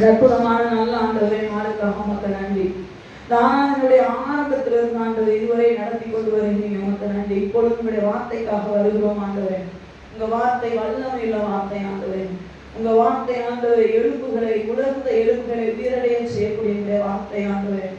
அற்புதமான நல்ல ஆண்டவரே, மாலுக்காக உமக்கு நன்றி. நான் என்னுடைய ஆரம்பத்திலிருந்து ஆண்டவர் இதுவரை நடத்தி கொண்டு வருகிறீங்க, உமக்கு நன்றி. இப்பொழுது உங்களுடைய வார்த்தைக்காக வருகிறோம் ஆண்டவரே. உங்க வார்த்தை வல்லமை உள்ள வார்த்தை ஆண்டவரே. உங்க வார்த்தை ஆண்டவரே எலும்புகளை, உலர்ந்த எலும்புகளை உயிரடைய செய்யக்கூடிய வார்த்தை ஆண்டவரே.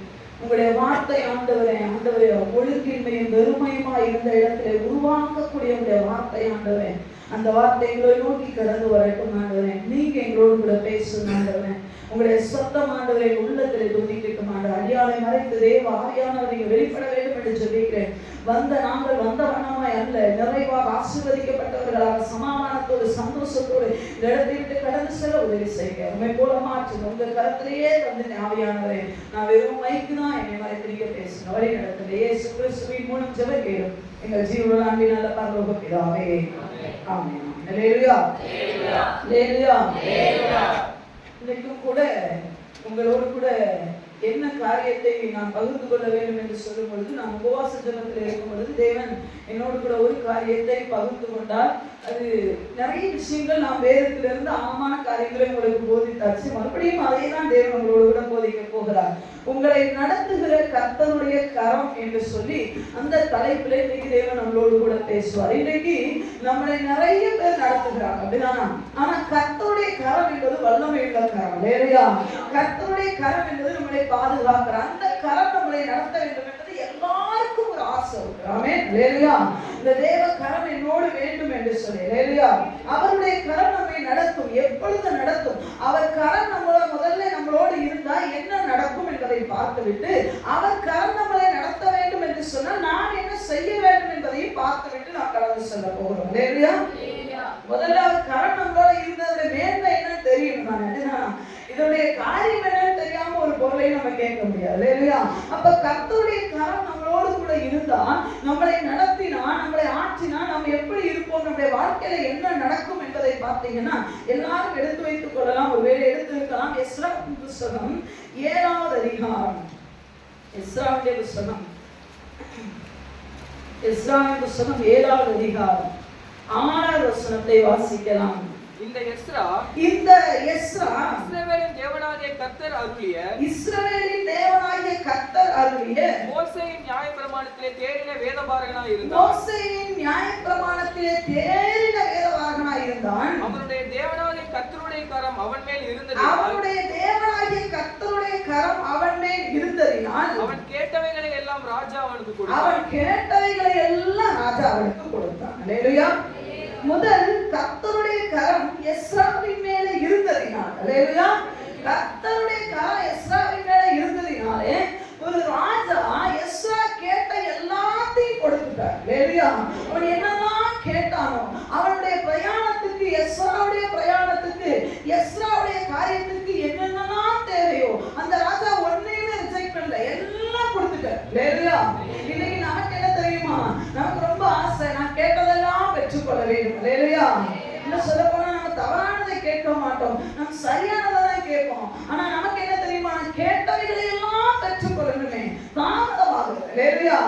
உங்களுடைய வார்த்தை ஆண்டவரே, ஆண்டவரே ஒழுங்கின்மையும் வெறுமையுமா இருந்த இடத்துல உருவாக்கக்கூடிய உங்களுடைய வார்த்தை ஆண்டவரே. அந்த வார்த்தை எங்களை நோக்கி கடந்து வரட்டும் ஆண்டவரே. நீங்க எங்களோடு கூட பேசுங்க ஆண்டவரே. உங்களுடைய சத்தம் ஆண்டவரை உள்ளத்தில் துணிக்கும் ஆண்டவர். அடியாளை மறைத்து தேவ ஆவியானவர் நீங்க வெளிப்பட வேண்டும் என்று சொல்லிக்கிறேன். வந்த நாங்கள் வந்த வண்ணமாய் அல்ல, நிறைவாக ஆசீர்வதிக்கப்பட்டவர்களாக சமாதானத்தோடு சந்தோஷத்தோடு இந்த இடத்தை விட்டு கடந்து செல்ல உதவி செய்ய உண்மை போல மாற்றுங்க. உங்க கருத்திலேயே வந்து ஆவியானவரே, நான் வெறும் மைக்கு தான் என்னை மறைத்து நீங்க பேசுங்க. வழி நடத்துங்க. இயேசு கிறிஸ்துவின் மூலம் ஜெபம் கேளும் எங்கள் ஜீவனுள்ள அன்பின் நல்ல பரலோக பிதாவே. ஆமென். அல்லேலூயா. அல்லேலூயா. இன்றைக்கும் கூட உங்களோடு கூட என்ன காரியத்தை நான் பகிர்ந்து கொள்ள வேண்டும் என்று சொல்லும் பொழுது, நான் உபவாச ஜெபத்தில் இருக்கும் பொழுது தேவன் என்னோடு கூட ஒரு காரியத்தை பகிர்ந்து கொண்டார். அது நிறைய விஷயங்கள் நாம் வேதத்திலிருந்து ஆமான காரியங்களை உங்களுக்கு போதித்தாச்சு. மறுபடியும் அதை தான் தேவன் உங்களோடு கூட போதிக்க போகிறார். உங்களை நடத்துகிற கர்த்தருடைய கரம் என்று சொல்லி அந்த தலைப்பில் இன்னைக்கு தேவன் நம்மளோடு கூட பேசுவார். இன்னைக்கு நம்மளை நிறைய பேர் நடத்துகிறாங்க, அப்படிதானா? ஆனா கர்த்தருடைய கரம் என்பது வல்லமை உள்ள கரம் இல்லையா? கர்த்தருடைய கரம் என்பது நம்மளை பாதுகாக்கிற அந்த கரம் நம்மளை நடத்த வேண்டும் என்பது எல்லாருக்கும் ஒரு ஆசை இருக்கு. ஆமென். இல்லையா? இந்த தேவ கரம் என்னோடு வேண்டும் என்று சொல்லி இல்லையா? அவருடைய கரம் நம்மை நடத்தும். எப்பொழுது நடத்தும்? அவர் கரம் முதல்ல நம்மளோடு இருந்தா என்ன நடக்கும் என்பதை பார்த்துவிட்டு, அவர் கரம் நம்மளை நடத்த வேண்டும் என்று சொன்னால் நான் என்ன செய்ய வேண்டும் என்பதையும் பார்த்துவிட்டு நான் கடந்து செல்ல போகிறோம் இல்லையா? முதல்ல அவர் கரம் நம்மளோட இருந்ததுடைய மேன்மை என்னன்னு தெரியும். இதனுடைய காரியம் என்னன்னு தெரியாம ஒரு பொருளை நம்ம கேட்க முடியாது இல்லையா? அப்ப கர்த்தருடைய கரம் நம்மளோடு கூட இருந்தா, நம்மளை நடத்தினா, நம்மளை ஆற்றினா நம்ம எப்படி இருப்போம், நம்முடைய வாழ்க்கையில என்ன நடக்கும் என்பதை பார்த்தீங்கன்னா எல்லாரும் எடுத்து வைத்துக் கொள்ளலாம். ஒருவேளை எடுத்து இருக்கலாம். எஸ்ராவின் புஸ்தகம் 7வது அதிகாரம். எஸ்ராவின் புஸ்தகம் 7வது அதிகாரம் 6வது வசனத்தை வாசிக்கலாம். இந்த எஸ்ரா இஸ்ரவேலின் தேவனாகிய கர்த்தர் அருளிய மோசேயின் நியாயப்பிரமாணத்திலே தேறின வேதபாரகனாய் இருந்தான். அவனுடைய தேவனாகிய கர்த்தருடைய கரம் அவன் மேல் இருந்ததினால் அவன் கேட்டவைகளை எல்லாம் ராஜா அவனுக்கு கொடுத்தான். அல்லேலூயா. முதல் கர்த்தருடைய கரம் எஸ்ராவின் மேலே இருந்ததினால், அல்லேலூயா, கர்த்தருடைய கரம் எஸ்ராவின் மேலே இருந்ததினாலே ஒரு ராஜா எஸ்ரா கேட்ட எல்லாத்தையும் கொடுத்துட்டார். அல்லேலூயா. அவன் என்னெல்லாம் கேட்டானோ அவனுடைய பிரயாணத்துக்கு, எஸ்ராவுடைய பிரயாணத்துக்கு, எஸ்ராவுடைய காரியத்துக்கு என்னென்னலாம் தேவையோ அந்த ராஜா ஒன்னையுமே ரிஜெக்ட் பண்ணல, எல்லாம் கொடுத்துட்டார். அல்லேலூயா. இன்னைக்கு நமக்கு என்ன தெரியுமா? நமக்கு ரொம்ப ஆசை, நான் கேட்டதெல்லாம் பெற்றுக்கொள்ள வேண்டும். அல்லேலூயா. இன்னும் சொல்ல போனா நம்ம தவறானதை கேட்க மாட்டோம், நம்ம சரியானதை தான் கேட்போம். ஆனா நமக்கு என்ன தெரியுமா? கேட்டவைகளை எல்லாம் பெற்றுக்கொள்ளணுமே, தாமதமாகுது. அல்லேலூயா.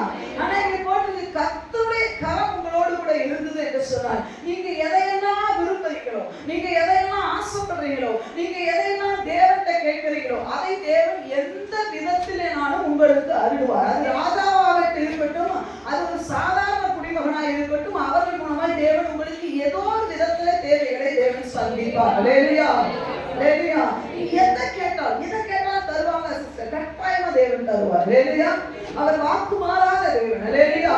ஆனா இங்க போட்டு கர்த்தருடைய கரம் உங்களோடு கூட இருந்தது என்று சொன்னால், நீங்க எதையெல்லாம் விரும்புகிறீங்களோ, நீங்க எதையெல்லாம் ஆசைப்படுறீங்களோ, நீங்க எதையெல்லாம் தேவன்கிட்ட கேட்கிறீங்களோ அதை தேவன் எந்த விதத்திலேனாலும் உங்களுக்கு அருள்வார். அது ராஜாவாக இருக்கட்டும், அது ஒரு சாதாரண குடிமகனாக இருக்கட்டும், அவர்கள் மூலமாய் தேவன் உங்களுக்கு ஏதோ ஒரு விதத்துல தேவைகளை தேவன் சந்திப்பார். அல்லேலூயா. அல்லேலூயா. எதை கேட்டால் தருவாங்க சிஸ்டர், கட்டாயமா தேவன் தருவார். அல்லேலூயா. அவர் வாக்கு மாறாத தேவன். அல்லேலூயா.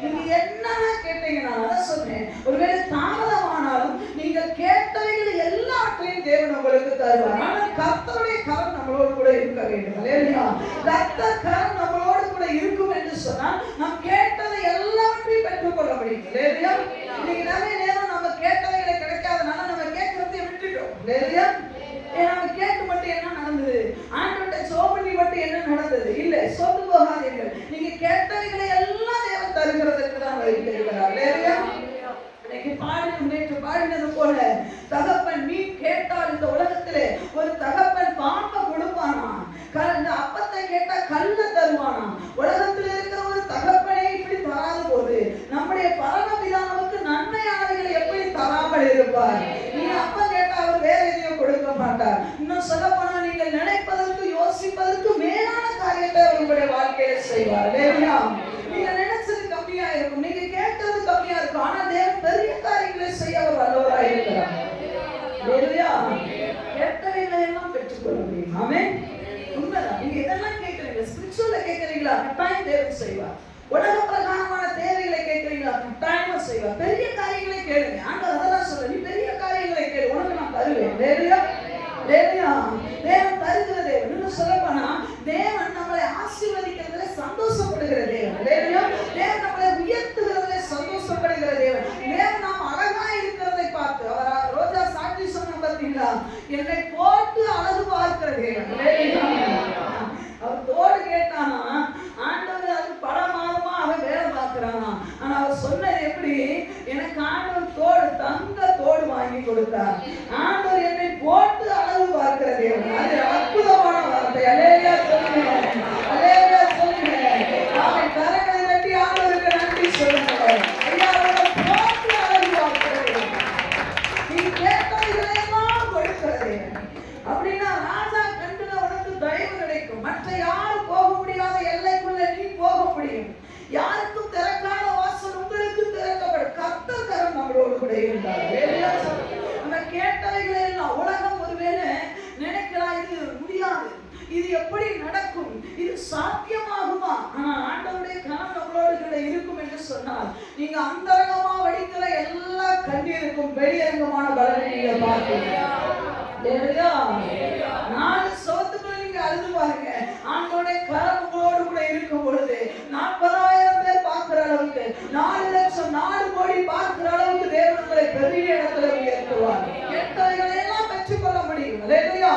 நீங்க என்னன்னா கேட்டீங்கன்னா, நான் சொன்னேன், ஒருவேளை தாமதமானாலும் நீங்கள் கேட்டவைகள் எல்லாத்தையும் தேவன் உங்களுக்கு தருவார். ஆனால் கர்த்தருடைய கரம் நம்மளோடு கூட இருக்க வேண்டும். அல்லேலூயா. கர்த்தர் கரம் நம்மளோடு கூட இருக்கும் என்று சொன்னால் நாம் கேட்டதை எல்லாவற்றையும் பெற்றுக்கொள்ள முடியும். அல்லேலூயா. இன்னைக்கு நிறைய நேரம் நம்ம கேட்டவைகளை கிடைக்காதனால நம்ம கேட்கறதை விட்டுட்டோம். அல்லேலூயா. நம்ம கேட்டு மட்டும் என்ன நடந்தது, ஆண்டவர்கிட்ட சோபனி மட்டும் என்ன நடந்தது, இல்ல, சொத்து போகாதீர்கள். நீங்க கேட்டவைகளை எல்லாம் தேவன் தருகிறதுக்கு தான் வைத்திருக்கிறார். அல்லேலூயா. நேற்று பாடினது போல, தகப்பன் நீ கேட்டால் இந்த உலகத்திலே ஒரு தகப்பன் பாம்பை கொடுப்பானா, இந்த அப்பத்தை கேட்டா கல்ல தருவானா? உலகத்தில் இருக்கிற ஒரு தகப்பனே சொல்ல போனா நீங்கள் நினைப்பதற்கு யோசிப்பதற்கு மேலான காரியத்தை உங்களுடைய வாழ்க்கையில செய்வார். அல்லேலூயா. நீங்க நினைச்சது கம்மியா இருக்கும், நீங்க கேட்டது கம்மியா இருக்கும், ஆனா தேவன் பெரிய காரியங்களை செய்ய அவர் வல்லவராய் இருக்கிறார். அல்லேலூயா. கேட்டவைகளை எல்லாம் பெற்றுக்கொள்ள முடியும். ஆமென். உண்மைதான். நீங்க இதெல்லாம் கேட்கறீங்க, ஸ்பிரிச்சுவலா கேட்கறீங்களா, கட்டாயம் தேவன் செய்வார். உலக பிரகாரமான தேவைகளை கேட்கறீங்களா, கட்டாயமா செய்வார். பெரிய காரியங்களை கேளுங்க. ஆண்டவர் அதெல்லாம் சொல்ற, நீ பெரிய காரியங்களை கேளு, உனக்கு நான் தருவேன். அல்லேலூயா. அல்லேலூயா. தேவன் தருகிற தேவன். இன்னும் சொல்ல போனா தேவன் நம்மளை ஆசீர்வதிக்கிறதுல சந்தோஷப்படுகிற தேவன். அல்லேலூயா. தேவன் நம்மளை உயர்த்துகிறதுல சந்தோஷப்படுகிற தேவன். தேவன் நாம் அழகா இருக்கிறதை பார்த்து, அவர் ரோஜா சாட்சி சொன்ன பார்த்தீங்களா, என்னை போட்டு அழகு பார்க்கிற தேவன். அல்லேலூயா. அவர் தோடு கேட்டானா, ஆண்டவர் அது பல மாதமா அவன் வேலை பார்க்கிறானா. ஆனா அவர் சொன்னது எப்படி, எனக்கு ஆண்டவர் தோடு, தங்க தோடு வாங்கி கொடுத்தார். ஆண்டவர் என்னை போட்டு அழகு பார்க்கிற தேவன். அது அற்புதமான வார்த்தை. அல்லேலூயா சொல்லுங்க. அல்லேலூயா சொல்லுங்க. அவன் கரங்களை தட்டி ஆண்டவருக்கு நன்றி சொல்லுங்க. ஐயா, அவரை போட்டு அழகு பார்க்கிற தேவன். நீ கேட்டவைகளெல்லாம் கொடுக்கிற தேவன். அப்படின்னா ராஜா கண்டுல உனக்கு தயவு கிடைக்கும். மற்ற யாரும் போக முடியாத எல்லைக்குள்ள நீ போக முடியும். யாருக்கும் திறக்காத வாசல் உங்களுக்கு திறக்கப்படும். கர்த்தர் கரம் நம்மளோடு கூட இருந்தார். நம்ம கேட்டவைகளை எல்லாம் உலகம் ஒருவேளை நினைக்கலாம், இது முடியாது, இது எப்படி நடக்கும், இது சாத்தியமாகுமா? ஆனா ஆண்டவருடைய கரம் நம்மளோடு கூட இருக்கும் என்று சொன்னால், நீங்க அந்தரங்கமா வடிக்கிற எல்லா கண்ணீருக்கும் வெளியரங்கமான பலனை நீங்க பார்ப்பீங்க. நாலு சோத்துக்குள்ள நீங்க அழுது பாருங்க, ஆண்டவருடைய கரம் உங்களோடு கூட இருக்கும் பொழுது 40,000 பேர் பார்க்கிற அளவுக்கு, 4 லட்சம் 4 கோடி பார்க்கிற அளவுக்கு தேவன் உங்களை பெரிய இடத்துல உயர்த்துவார். கேட்டவைகளை எல்லாம் பெற்றுக்கொள்ள முடியும். அல்லேலூயா.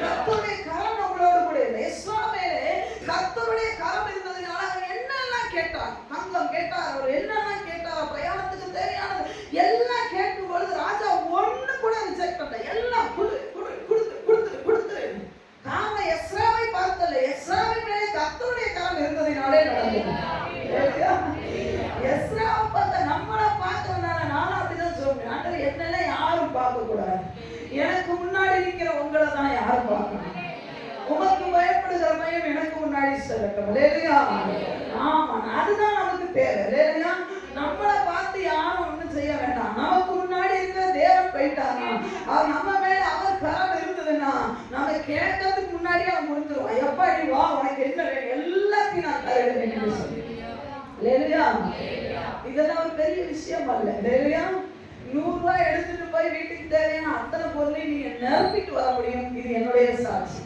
கர்த்தருடைய கரம் நம்மளோடு கூட இல்லை. இஸ்ராயேலே கர்த்தருடைய கரம் இருந்ததுனால அவர் என்னெல்லாம் கேட்டார், தங்கம் கேட்டார், அவர் என்னெல்லாம் கேட்டார், பிரயாணத்துக்கு தேவையானது எல்லாம் கேட்கும் பொழுது ராஜா ஒண்ணு கூட ரிஜெக்ட் பண்ணல. எல்லாம் கொடுத்துரு. நாம எஸ்ராவை பார்த்தல, எஸ்ராவின் மேலே கர்த்தருடைய கரம் இருந்ததினாலே நடந்தது. எஸ்ராவை பார்த்த நம்மளை பார்க்கறதுனால நானும் அப்படிதான் சொல்றேன். ஆண்டவர் என்னெல்லாம் யாரும் பார்க்க கூடாது, எனக்கு முன்னாடி நிக்கிற உங்களை தான் யாரும் பார்க்கணும். உமக்கு பயப்படுகிற பயம் எனக்கு முன்னாடி செல்லட்டும். அல்லேலூயா. ஆமா, அதுதான் நமக்கு தேவை. அல்லேலூயா. நம்மளை பார்த்து யாரும் ஒண்ணும் செய்ய வேண்டாம். நமக்கு முன்னாடி இருக்கிற தேவன் போயிட்டானா, அவர் நம்ம மேல அவர் கரம் இருந்ததுன்னா நம்ம கேட்கறதுக்கு முன்னாடி அவன் முடிஞ்சிருவான். எப்பா நீ வா, உனக்கு என்ன வேணும் எல்லாத்தையும் நான் தருவேன் என்று சொல்லி. அல்லேலூயா. இதெல்லாம் ஒரு பெரிய விஷயம் அல்ல. அல்லேலூயா. 100 ரூபாய் எடுத்துட்டு போய் வீட்டுக்கு தேவையான அத்தனை பொருளையும் நீங்க நிரப்பிட்டு வர முடியும். இது என்னுடைய சாட்சி.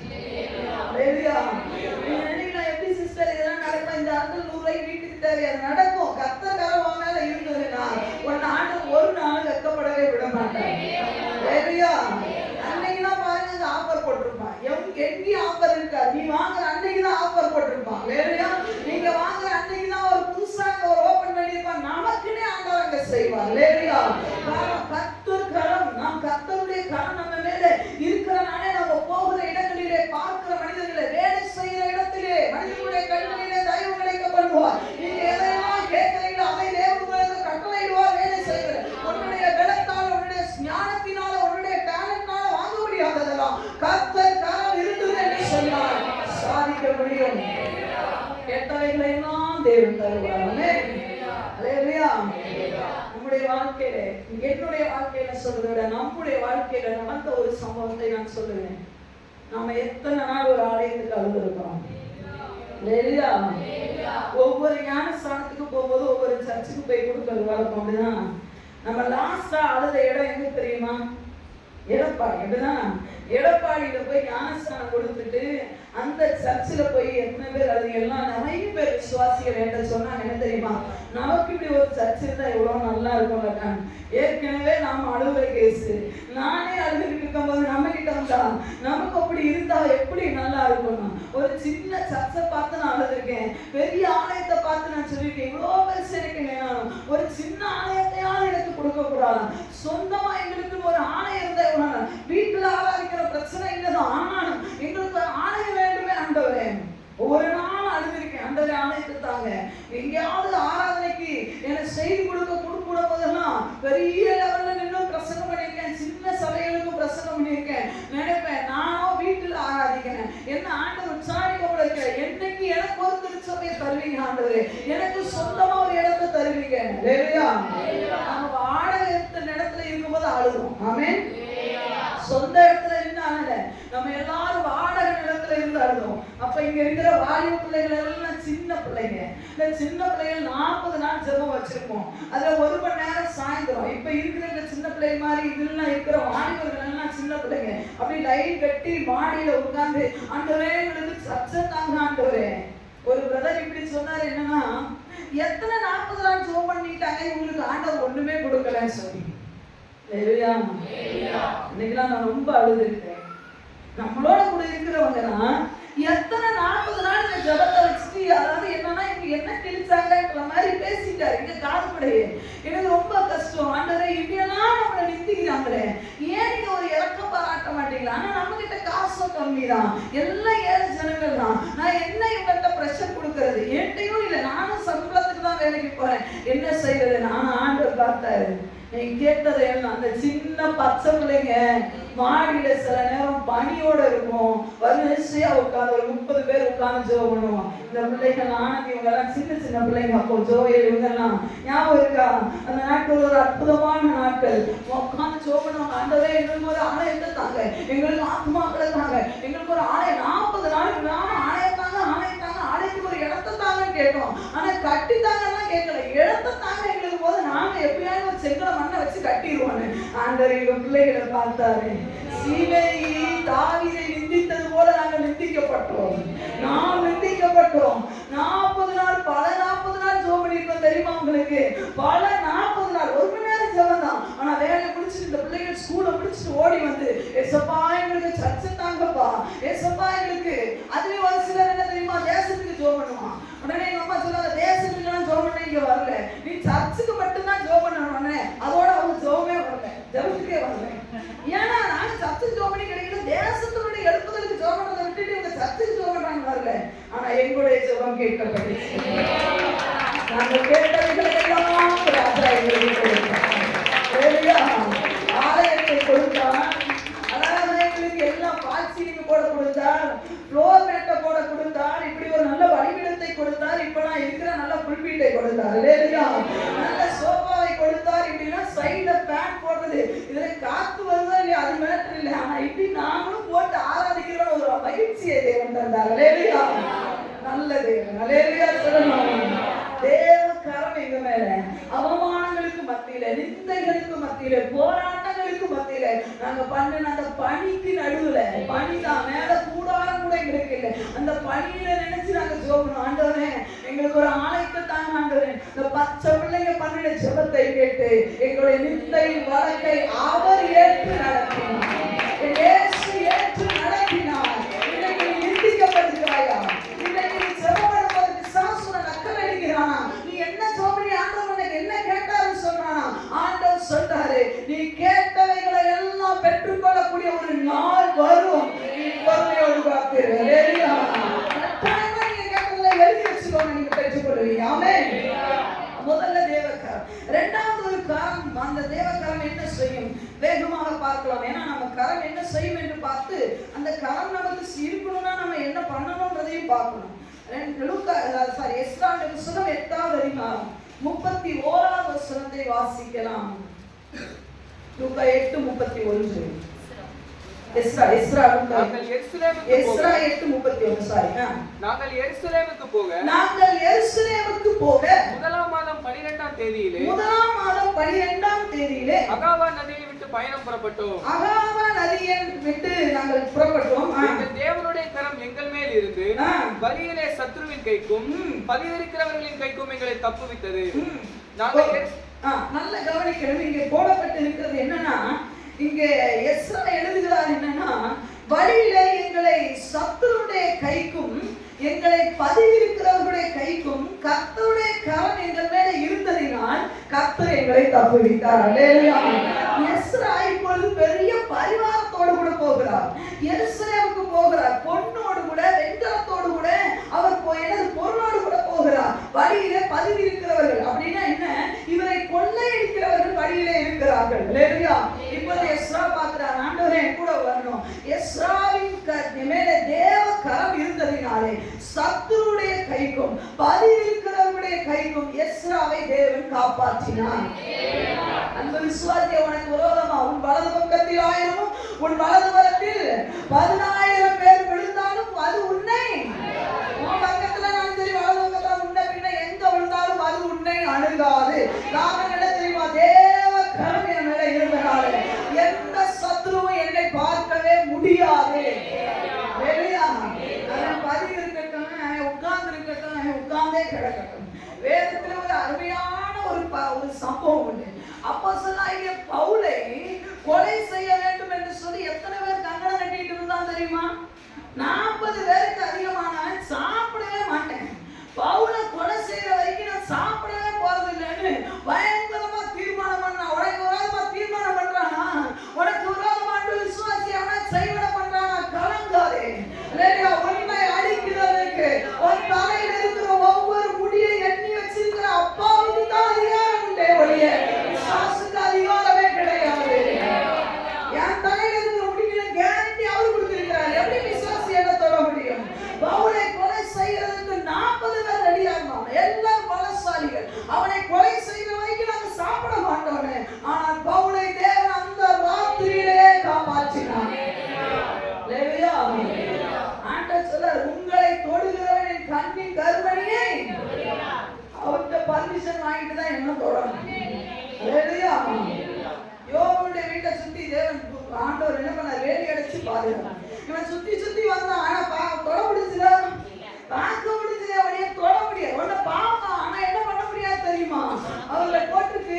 அல்லேலூயா. நீங்க நினைக்கலாம், எப்படி சிஸ்டர் இதெல்லாம் நடக்கும், இந்த இடத்துல 100 ரூபாய் வீட்டுக்கு தேவையான நடக்கும். கர்த்தர் கரம் மேல இருந்ததுன்னா உன்னை ஆண்டவர் ஒரு நாள் வெட்கப்படவே விட மாட்டார். அல்லேலூயா. அன்னைக்குதான் பாருங்க, அந்த ஆஃபர் போட்டிருப்பான். எங்கேயும் ஆஃபர் இருக்காது, நீ வாங்குற அன்னைக்கு தான் ஆஃபர் போட்டிருப்பான். அல்லேலூயா. நீங்க வாங்குற அன்னைக்கு தான் ஒரு புதுசா ஒரு ஓபன் பண்ணிருப்பான். நமக்குன்னே ஆண்டவர் அங்க செய்வார். அல்லேலூயா. கர்த்தர் கரம், நாம் கர்த்தருடைய கரம் நம்ம மேல இருக்கிறனாலே நம்ம போகிற இடங்களிலே, பார்க்கிற மனிதர்களை, வேலை செய்கிற இடத்திலே, மனிதர்களுடைய கண்களிலே தயவு கிடைக்கப்படுவார். நீங்க எதையெல்லாம் கேட்கிறீங்களோ அதை தேவன் உங்களுக்கு கட்டளையிடுவார். வேலை செய்கிற உன்னுடைய பலத்தால், உன்னுடைய ஞானத்தினால, உன்னுடைய டேலண்ட்னால வாங்க முடியாததெல்லாம் கர்த்தர் கரம் இருக்குது என்று சொன்னார், சாதிக்க முடியும். கேட்டவைகளை எல்லாம் தேவன் தருவார். அல்லேலூயா. நம்முடைய வாழ்க்கையில, என்னுடைய வாழ்க்கையில சொல்றதை விட நம்முடைய வாழ்க்கையில நடந்த ஒரு சம்பவத்தை நான் சொல்லுவேன். நாம எத்தனை நாள் ஒரு ஆலயத்துக்கு அழுதுருக்கோம். அல்லேலூயா. ஒவ்வொரு ஞானஸ்தானத்துக்கு போகும்போது ஒவ்வொரு சர்ச்சுக்கு போய் கொடுக்கறது வழக்கம். அப்படிதான் நம்ம லாஸ்டா அழுத இடம் எங்க தெரியுமா? எடப்பாடி. அப்படிதான் எடப்பாடியில போய் ஞானஸ்தானம் கொடுத்துட்டு அந்த சர்ச்சில் போய் எத்தனை பேர் அழுதிகள்லாம் நிறைய பேர் விசுவாசிகள் என்ற சொன்னாங்க. என்ன தெரியுமா, நமக்கு இப்படி ஒரு சர்ச் இருந்தா எவ்வளவு நல்லா இருக்கும். ஏற்கனவே நாம அழுகுற கேஸ், நானே அழுதுகிட்டு இருக்கும்போது நம்ம கிட்ட வந்தா நமக்கு அப்படி இருந்தா எப்படி நல்லா இருக்கணும். ஒரு சின்ன சர்ச்சை பார்த்து நான் அழுதுருக்கேன், பெரிய ஆலயத்தை பார்த்து நான் சொல்லியிருக்கேன், இவ்வளோ பெருசு எனக்கு வேணும், ஒரு சின்ன ஆலயத்தையாவது எனக்கு கொடுக்க கூடாது. சொந்தமா எங்களுக்கு ஒரு ஆலயம் இருந்தா எவ்வளோ, வீட்டுல ஆராதிக்கிற பிரச்சனை இல்லதான், ஆனாலும் எங்களுக்கு ஆலயம் வேண்டுமே ஆண்டவரே. ஒவ்வொரு நாளும் அழுதுருக்கேன், ஆண்டவரே ஆலயத்தை தாங்க. எங்கேயாவது ஆராதனைக்கு எனக்கு செய்தி கொடுக்கும் போதெல்லாம் பெரிய லெவல்ல நின்று பிரசங்கம் பண்ணியிருக்கேன், சின்ன சபைகளுக்கும் பிரசங்கம் பண்ணியிருக்கேன். நினைப்பேன் நானும் என்ன ஆண்டவர் உற்சாகம் போல இருக்க. என்னைக்கு எனக்கு ஒரு திருச்சபையை தருவீங்க ஆண்டவரே, எனக்கு சொந்தமா ஒரு இடத்தை தருவீங்க. ஹalleluya. நம்ம வாடகை இடத்துல இருக்கும்போது அழுதும். ஆமென். சொந்த இடத்துல இருந்தாங்கல்ல, நம்ம எல்லாரும் வாடகை நிலத்துல இருந்து அழுதும். அப்ப இங்க இருக்கிற வாலிப பிள்ளைகள் எல்லாம் சின்ன பிள்ளைங்க. இந்த சின்ன பிள்ளைகள் 40 நாள் ஜெபம் வச்சிருப்போம். அதுல 1 மணி நேரம் சாயந்தரம். இப்ப இருக்கிற இந்த சின்ன பிள்ளை மாதிரி இதெல்லாம் இருக்கிற வாலிபர்கள் எல்லாம் சின்ன பிள்ளைங்க. அப்படி லைன் கட்டி மாடியில உட்கார்ந்து ஆண்டவரே எங்களுக்கு சச்சம் தாங்க ஆண்டவரே. ஒரு பிரதர் இப்படி சொன்னாரு, என்னன்னா எத்தனை 40 நாள் ஜெபம் பண்ணிட்டாங்க, இவங்களுக்கு ஆண்டவர் ஒண்ணுமே கொடுக்கலன்னு சொல்லி. இன்னைக்கெல்லாம் நான் ரொம்ப அழுதுருக்கேன். நம்மளோட கூட இருக்கிறவங்கன்னா எத்தனை 40 நாள் இந்த ஜபத்தை வச்சுட்டு, அதாவது என்னன்னா இவங்க என்ன கிழிச்சாங்கன்ற மாதிரி பேசிட்டாரு இங்க காதுபடையே. எனக்கு ரொம்ப கஷ்டம். ஆண்டவரே இப்படியெல்லாம் நம்மளை நிறுத்திக்கிறாங்களே, ஏன் நீங்க ஒரு இறக்கம் பாராட்ட மாட்டீங்களா? ஆனா நம்ம கிட்ட காசும் கம்மி தான், எல்லாம் ஏழை ஜனங்கள் தான். நான் என்ன இவங்கள்ட்ட ப்ரெஷர் கொடுக்கறது? என்கிட்டையும் இல்லை, நானும் சம்பளத்துக்கு தான் வேலைக்கு போறேன். என்ன செய்யறது? நானும் ஆண்டவர் பார்த்தாரு. நீ கேட்டதை எல்லாம் அந்த சின்ன பச்சை பிள்ளைங்க மாடியில சில நேரம் பனியோட இருக்கும், வரிசையா உட்காந்து ஒரு 30 பேர் உட்கார்ந்து ஜெபம் பண்ணுவோம். இந்த பிள்ளைகள் ஆனந்தி இவங்க எல்லாம் சின்ன சின்ன பிள்ளைங்க. அப்போ ஜோயல் இவங்க எல்லாம் ஞாபகம் இருக்கா? அந்த நாட்கள் ஒரு அற்புதமான நாட்கள். உட்காந்து ஜெபம் பண்ணுவாங்க. ஆண்டவரே எங்களுக்கு ஒரு ஆலயத்தை தாங்க, எங்களுக்கு ஆத்மாக்களை தாங்க, எங்களுக்கு ஒரு ஆலயம் 40 நாளுக்கு நானும் ஆலயத்தாங்க ஆலயத்தாங்க ஆலயத்துக்கு ஒரு இடத்தை தாங்கன்னு கேட்டோம். ஆனா கட்டி தாங்கலாம் கேட்கல, இடத்தை தாங்க எங்களுக்கு போது நாங்க எப்படியாவது ஒரு செங்கலை மண்ணை வச்சு கட்டிடுவோன்னு. ஆண்டவர் எங்க பிள்ளைகளை பார்த்தாரு. சீமையை தாவீதை நிந்தித்தது போல நாங்கள் நிந்திக்கப்பட்டோம். நாம் நிந்திக்கப்பட்டோம். 40 நாள் பல 40 நாள் ஜெபம் பண்ணிருக்கோம் தெரியுமா உங்களுக்கு? பல 40 நாள் 1 மணி நேரம் ஜெபம் தான். ஆனா வேலையை முடிச்சுட்டு இந்த பிள்ளைகள் ஸ்கூலை முடிச்சுட்டு ஓடி வந்து, ஏசப்பா எங்களுக்கு சர்ச்சை தாங்கப்பா, ஏசப்பா எங்களுக்கு. அதுலயும் ஒரு சிலர் என்ன தெரியுமா, தேசத்துக்கு ஜெபம் பண்ணுவான். உடனே எங்க அம்மா சொல்லுவாங்க, தேசத்துக்கு எல்லாம் ஜெபம் பண்ண இங்க வரல, நீ சர்ச்சுக்கு மட்டும்தான் ஜெபம் பண்ணணும்னு. அதோட அவங்க ஜெபமே வரல, ஜெபத்துக்கே வரல. ஏன்னா நாங்க சர்ச்சுக்கு ஜெபம் பண்ணி கிடைக்கணும், தேசத்தினுடைய எழுப்புதலுக்கு ஜெபம் பண்ணதை விட்டுட்டு இவங்க சர்ச்சுக்கு ஜெபம் பண்றாங்க வரல. ஆனா எங்களுடைய ஜெபம் கேட்கப்பட்டுச்சு. நாங்கள் கேட்டவைகளை எல்லாம் ராஜா எங்களுக்கு கொடுத்தார். ஆலயத்தை கொடுத்தார், அதாவது எங்களுக்கு எல்லாம் பாய்ச்சிங்க போட கொடுத்தார், ஃப்ளோர் மேட்டை போட கொடுத்தார், இப்படி ஒரு நல்ல வழிவிடத்தை கொடுத்தார், இப்பெல்லாம் இருக்கிற நல்ல புல்பீட்டை கொடுத்தார், நல்ல சோஃபாவை கொடுத்தார். இப்படிலாம் சைட்ல பேன் போடுறது, இதுல காத்து வருதா இல்லையா அது மேட்டர் இல்லை. ஆனா இப்படி நாங்களும் போட்டு ஆராதிக்கிற ஒரு மகிழ்ச்சியை தேவன் தந்தார். நல்ல தேவன். அல்லேலூயா சொல்லணும். தேவ கரம் எங்க மேல. அவமானங்களுக்கு மத்தியில, நிந்தைகளுக்கு மத்தியில, போராட்டங்களுக்கு மத்தியில நாங்க பண்ணின அந்த பனிக்கு நடுவுல, பனிதான் மேல கூடாரம் கூட எங்களுக்கு இல்லை, அந்த பனியில நினைச்சு நாங்க ஜெபம். ஆண்டவரே எங்களுக்கு ஒரு ஆலயத்தை தாங்க ஆண்டவரே. இந்த பச்சை பிள்ளைங்க பண்ணின ஜெபத்தை கேட்டு எங்களுடைய நிந்தை வழக்கை அவர் ஏற்று நடத்தினார். இயேசு ஏற்று நடத்தினார். இன்னைக்கு நீ நிந்திக்கப்பட்டிருக்கிறாயா? இன்னைக்கு நீ ஜெபம் பண்ணுவதற்கு சாசுன நக்கல் அடிக்கிறானா? நீ என்ன சொல்றீ? ஆண்டவர் உனக்கு என்ன கேட்டாருன்னு சொல்றானா? ஆண்டவர் சொல்றாரு, நீ கேட்டவைகளை எல்லாம் பெற்றுக்கொள்ளக்கூடிய ஒரு நாள் வரும், நீ பொறுமையோடு காத்திரு. அல்லேலூயா. கட்டாயமா நீங்க கேட்டதை எழுதி வச்சுக்கோங்க, நீங்க பெற்றுக்கொள்வீங்க. ஆமென். முதல்ல தேவக்கரம். இரண்டாவது ஒரு கரம். அந்த தேவக்கரம் என்ன செய்யும் வேகமாக பார்க்கலாம். ஏன்னா நம்ம கரம் என்ன செய்யும் என்று பார்த்து அந்த கரம் நமக்கு இருக்கணும்னா நம்ம என்ன பண்ணணும்ன்றதையும் பார்க்கணும். எஸ்ராவுடைய புத்தகம் 8வது அதிகாரம் 31வது வசனத்தை வாசிக்கலாம். லூக்கா 8:31. எஸ்ரா 8:31. சாரி. நாங்கள் எருசலேமுக்கு போக முதலாம் மாதம் 12ஆம் தேதியிலே அகாவா நதியை விட்டு பயணம் புறப்பட்டோம். நாங்கள் புறப்பட்டோம். எங்கள் தேவனுடைய கரம் எங்கள் மேல் இருந்து வழியிலே சத்ருவின் கைக்கும் பதிவிருக்கிறவர்களின் கைக்கும் எங்களை தப்புவித்தது. நாங்கள் நல்ல கவனிக்கணும். இங்கே போடப்பட்டு இருக்கிறது என்னன்னா, இங்கே எஸ்ரா எழுதுகிறார் என்னன்னா, வழியிலே எங்களை சத்துருடைய கைக்கும் எங்களை பதிவிருக்கிறவர்களுடைய கைக்கும் கர்த்தருடைய கரம் எங்கள் மேல இருந்ததினால் கர்த்தர் எங்களை தப்புவித்தார். அல்லேலூயா. எஸ்ரா இப்பொழுது பெரிய பரிவாரத்தோடு கூட போகிறார், எருசலேமுக்கு போகிறார், பொன்னோடு கூட வெண்கலத்தோடு கூட அவர் எனது பொருளோடு கூட போகிறார். வழியிலே பதிவிருக்கிறவர்கள் அப்படின்னா என்ன? இவரை கொள்ளையடிக்கிறவர்கள் வழியிலே இருக்கிறார்கள். அல்லேலூயா. இப்போது எஸ்ரா பார்க்கிறார், ஆண்டவரே கூட வரணும். எஸ்ராவின் மேலே தேவ இருந்ததினாலே சத்துருடைய கைக்கும் பதிவிருக்கிறவருடைய கைக்கும் எஸ்ராவை தேவன் காப்பாற்றினார். அந்த விசுவாசியை உனக்கு விரோதமா உன் வலது பக்கத்தில் 1000 உன் வலது பக்கத்தில் 10000 பேர் விழுந்தாலும் அது உன்னை உன் பக்கத்துல நான் தெரியும் வலது பக்கத்துல முன்ன பின்ன எங்க விழுந்தாலும் அது உன்னை அணுகாது. காரணம் என்ன தெரியுமா? தேவ கரம் என் மேல இருந்தனால எந்த சத்ருவும் என்னை பார்க்கவே முடியாது. பதிவு இருக்கட்டும், உட்கார்ந்து இருக்கட்டும், உட்கார்ந்தே கிடக்கட்டும். வேதத்துல ஒரு அருமையான ஒரு சம்பவம் உண்டு. அப்போஸ்தலனாகிய பவுலை கொலை செய்ய வேண்டும் என்று சொல்லி எத்தனை பேர் கங்கணம் கட்டிட்டு இருந்தான் தெரியுமா? 40 பேருக்கு அதிகமானவன் சாப்பிடவே மாட்டேன், பவுலை கொலை செய்யற வரைக்கும் நான் சாப்பிடவே போறது இல்லைன்னு பயங்கரமா தீர்மானம் பண்ணா. உனக்கு விரோதமா தீர்மானம் பண்றானா? உனக்கு விரோதமா விசுவாசியான செய்வன பண்றானா? கலங்காதே. உன்னை அடிக்கிறதுக்கு உன் தலையில் இருக்கிற ஒவ்வொரு முடியை எண்ணி வச்சிருக்கிற அப்பாவுக்கு தான் அதிகாரம் உண்டே ஒழிய விசுவாசுக்கு அதிகாரமே கிடையாது. என் தலையில் இருக்கிற முடிக்கிற கேரண்டி அவர் கொடுத்திருக்கிறார். எப்படி விசுவாசி என்ன சொல்ல முடியும்? பவுலை கொலை செய்யறதுக்கு 40 பேர் ரெடியா இருந்தாங்க, எல்லாரும் பலசாலிகள். அவனை கொலை செய்யற வரைக்கும் நாங்க சாப்பிட மாட்டோம்னு. ஆனால் பவுலை தேவன் அந்த ராத்திரியிலே காப்பாற்றினார். ஆண்டவர் சொல்றார், உங்களை தொடுகிறவன் என் கண்ணின் கர்ப்பணியை அவர்கிட்ட பர்மிஷன் வாங்கிட்டு தான் என்ன தொடரணும். யோபுடைய வீட்டை சுத்தி தேவன் ஆண்டவர் என்ன பண்ண வேலி அடைச்சு பாதுகாத்தார். இவன் சுத்தி சுத்தி வந்தான், ஆனா தொட முடிச்சுல பார்க்க முடிஞ்சது, அவனையே தொட முடியாது. உன்னை பார்ப்பான், ஆனா என்ன பண்ண முடியாது தெரியுமா? அவர்களை போட்டுக்கு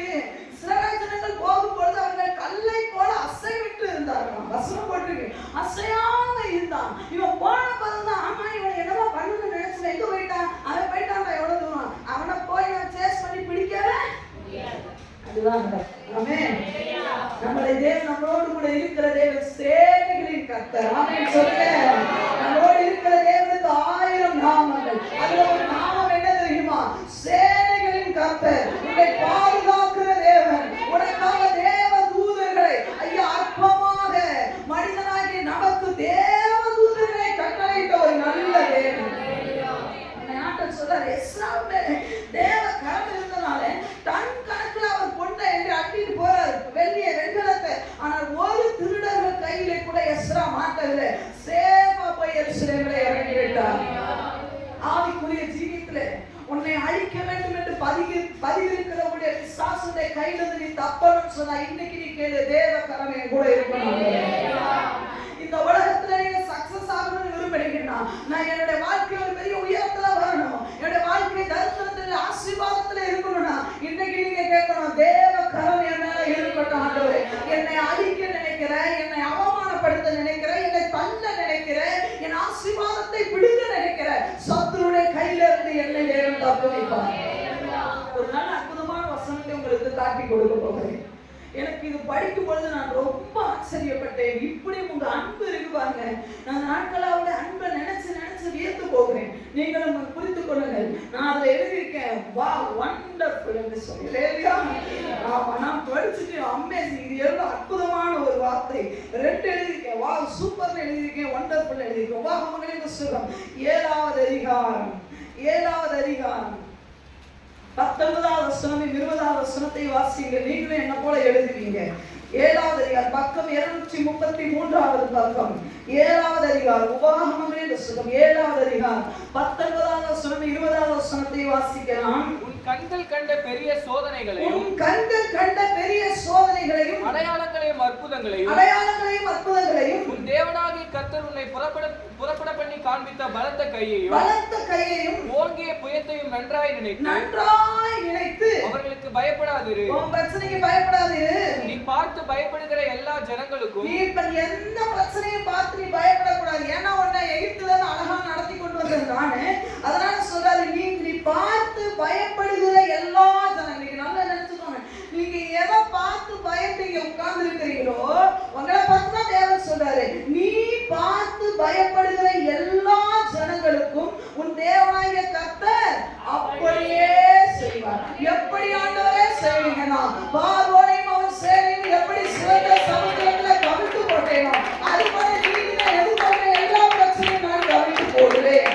இஸ்ரவேல் ஜனங்கள் போகும்பொழுது அவர்கள் கல்லை போல அசைவிட்டு இருந்தார்கள். வசனம் போட்டிருக்கு, அசையாம இருந்தான். இவன் போன பிறகுதான் ஆமா இவன் என்னவோ பண்ணணும்னு நினைச்சு எங்க போயிட்டான், அவன் போயிட்டான்டா எவ்வளவு தூரம், அவனை போய் நான் சேஸ் பண்ணி பிடிக்கவே அதுதான். ஆமென். நம்மளை தேவன் நம்மளோடு கூட இருக்கிற தேவன் சேனைகளின் கர்த்தர். ஆமென் சொல்லுங்க. நம்மளோடு இருக்கிற தேவனுக்கு 1000 நாமங்கள். அதுல ஒரு நாமம் என்ன தெரியுமா? சேனைகளின் கர்த்தர். உன்னை பாதுகாக்கிற தேவன். உனக்காக தேவ தூதர்களை ஐயா அற்பமாக மனிதனாகிய நமக்கு தேவ தூதர்களை கட்டளையிட்ட ஒரு நல்ல தேவன். சொல்றாரு, எஸ்ராவுமே தேவ கரம் இருந்தனால டன் கணக்குல அவர் பொண்ணை என்று அட்டிட்டு போறாரு, வெள்ளிய வெண்கலத்தை. ஆனால் ஒரு திருடர்கள் கையிலே கூட எஸ்ரா மாட்டவில்லை. சேவா போய் எருசலேமிலே இறங்கி விட்டார். ஆவிக்குரிய ஜீவியத்திலே உன்னை அழிக்க வேண்டும் என்று பதிவிருக்கிறவருடைய பிசாசுடைய கையிலிருந்து நீ தப்பணும்னு சொன்னா இன்னைக்கு நீ கேளு, தேவ கரம் என் கூட இருக்கணும். இந்த உலகத்துல நீங்க சக்சஸ் ஆகணும்னு விரும்புறீங்கன்னா, நான் என்னுடைய வாழ்க்கை ஒரு பெரிய உயரத்துல வரணும், என்னுடைய வாழ்க்கை தரிசனத்துல ஆசீர்வாதத்துல இருக்கணும்னா இன்னைக்கு நீங்க கேட்கணும், தேவ கரம் என் மேல இருக்கட்டும். ஆண்டவரே, என்னை அழிக்க நினைக்கிறேன், என்னை அவமானப்படுத்த நினைக்கிறேன், என்னை தள்ள நினைக்கிறேன், என் ஆசீர்வாதத்தை பிடிக்க நினைக்கிறேன், சத்துருடைய கையில இருந்து என்னை தேவன் தப்புவிப்பார். ஒரு நல்ல அற்புதமான வசனத்தை உங்களுக்கு காட்டி கொடுக்க போகிறேன். எனக்கு இது படிக்கும் பொழுது நான் ரொம்ப ஆச்சரியப்பட்டேன். இப்படி உங்க அன்பு இருக்கு பாருங்க. நான் நாட்களாவோட அன்பை நினைச்சு நினைச்சு வியந்து போகிறேன். நீங்களும் புரிந்து கொள்ளுங்கள். நான் அதுல எழுதியிருக்கேன், வா வண்டர்ஃபுல் என்று சொல்லி. நான் படிச்சுட்டு அமேசிங், இது எவ்வளவு அற்புதமான ஒரு வார்த்தை. 2 எழுதியிருக்கேன், வா சூப்பர்னு எழுதியிருக்கேன், வண்டர்ஃபுல் எழுதியிருக்கேன். உபாகமங்களின் புத்தகம் 7வது அதிகாரம் 19வது வசனம் 20வது வசனத்தை வாசிங்க. நீங்களும் என்ன போல எழுதுவீங்க. 7வது அதிகாரம் பக்கம் 233வது பக்கம் 7வது அதிகாரம் உபாகமங்களின் புத்தகம் 7வது அதிகாரம் 19வது வசனம் 20வது வசனத்தை வாசிக்கலாம். உன் கண்கள் கண்ட பெரிய சோதனைகளையும் அடையாளங்களையும் அற்புதங்களையும் உன் தேவனாகிய கர்த்தர் உன்னை புறப்பட பண்ணி காண்பித்த பலத்த கையையும் ஓங்கிய புயத்தையும் நன்றாய் நினைத்து அவர்களுக்கு பயப்படாதிரு. உன் பிரச்சனைக்கு பயப்படாதிரு. நீ பார்த்து பயப்படுகிற எல்லா ஜனங்களுக்கும், நீ இப்ப எந்த பிரச்சனையும் பார்த்து நீ பயப்படக்கூடாது. ஏன்னா உன்னை எகிப்துல இருந்து அழகா நடத்தி கொண்டு வந்தது நானு. அதனால சொல்றாரு, நீ பார்த்து பயப்படுகிற எல்லா ஜனங்களுக்கும். நல்லா நினைச்சுக்கோங்க, நீங்க எதை பார்த்து பயப்பீங்க உட்கார்ந்து இருக்கிறீங்களோ உங்களை பார்த்து தான் தேவன் சொல்றாரு, நீ பார்த்து பயப்படுகிற எல்லா ஜனங்களுக்கும் உன் தேவனாகிய கர்த்தர் அப்படியே செய்வார். எப்படி ஆண்டவரே செய்வீங்கன்னா, பார்வோனையும் அவன் சேனையும் எப்படி சிறந்த சமுத்திரத்துல கவிழ்த்து போட்டேனோ அதுபோல நீங்க எதிர்பார்க்கிற எல்லா பிரச்சனையும் நான் கவிழ்த்து போடுவேன்.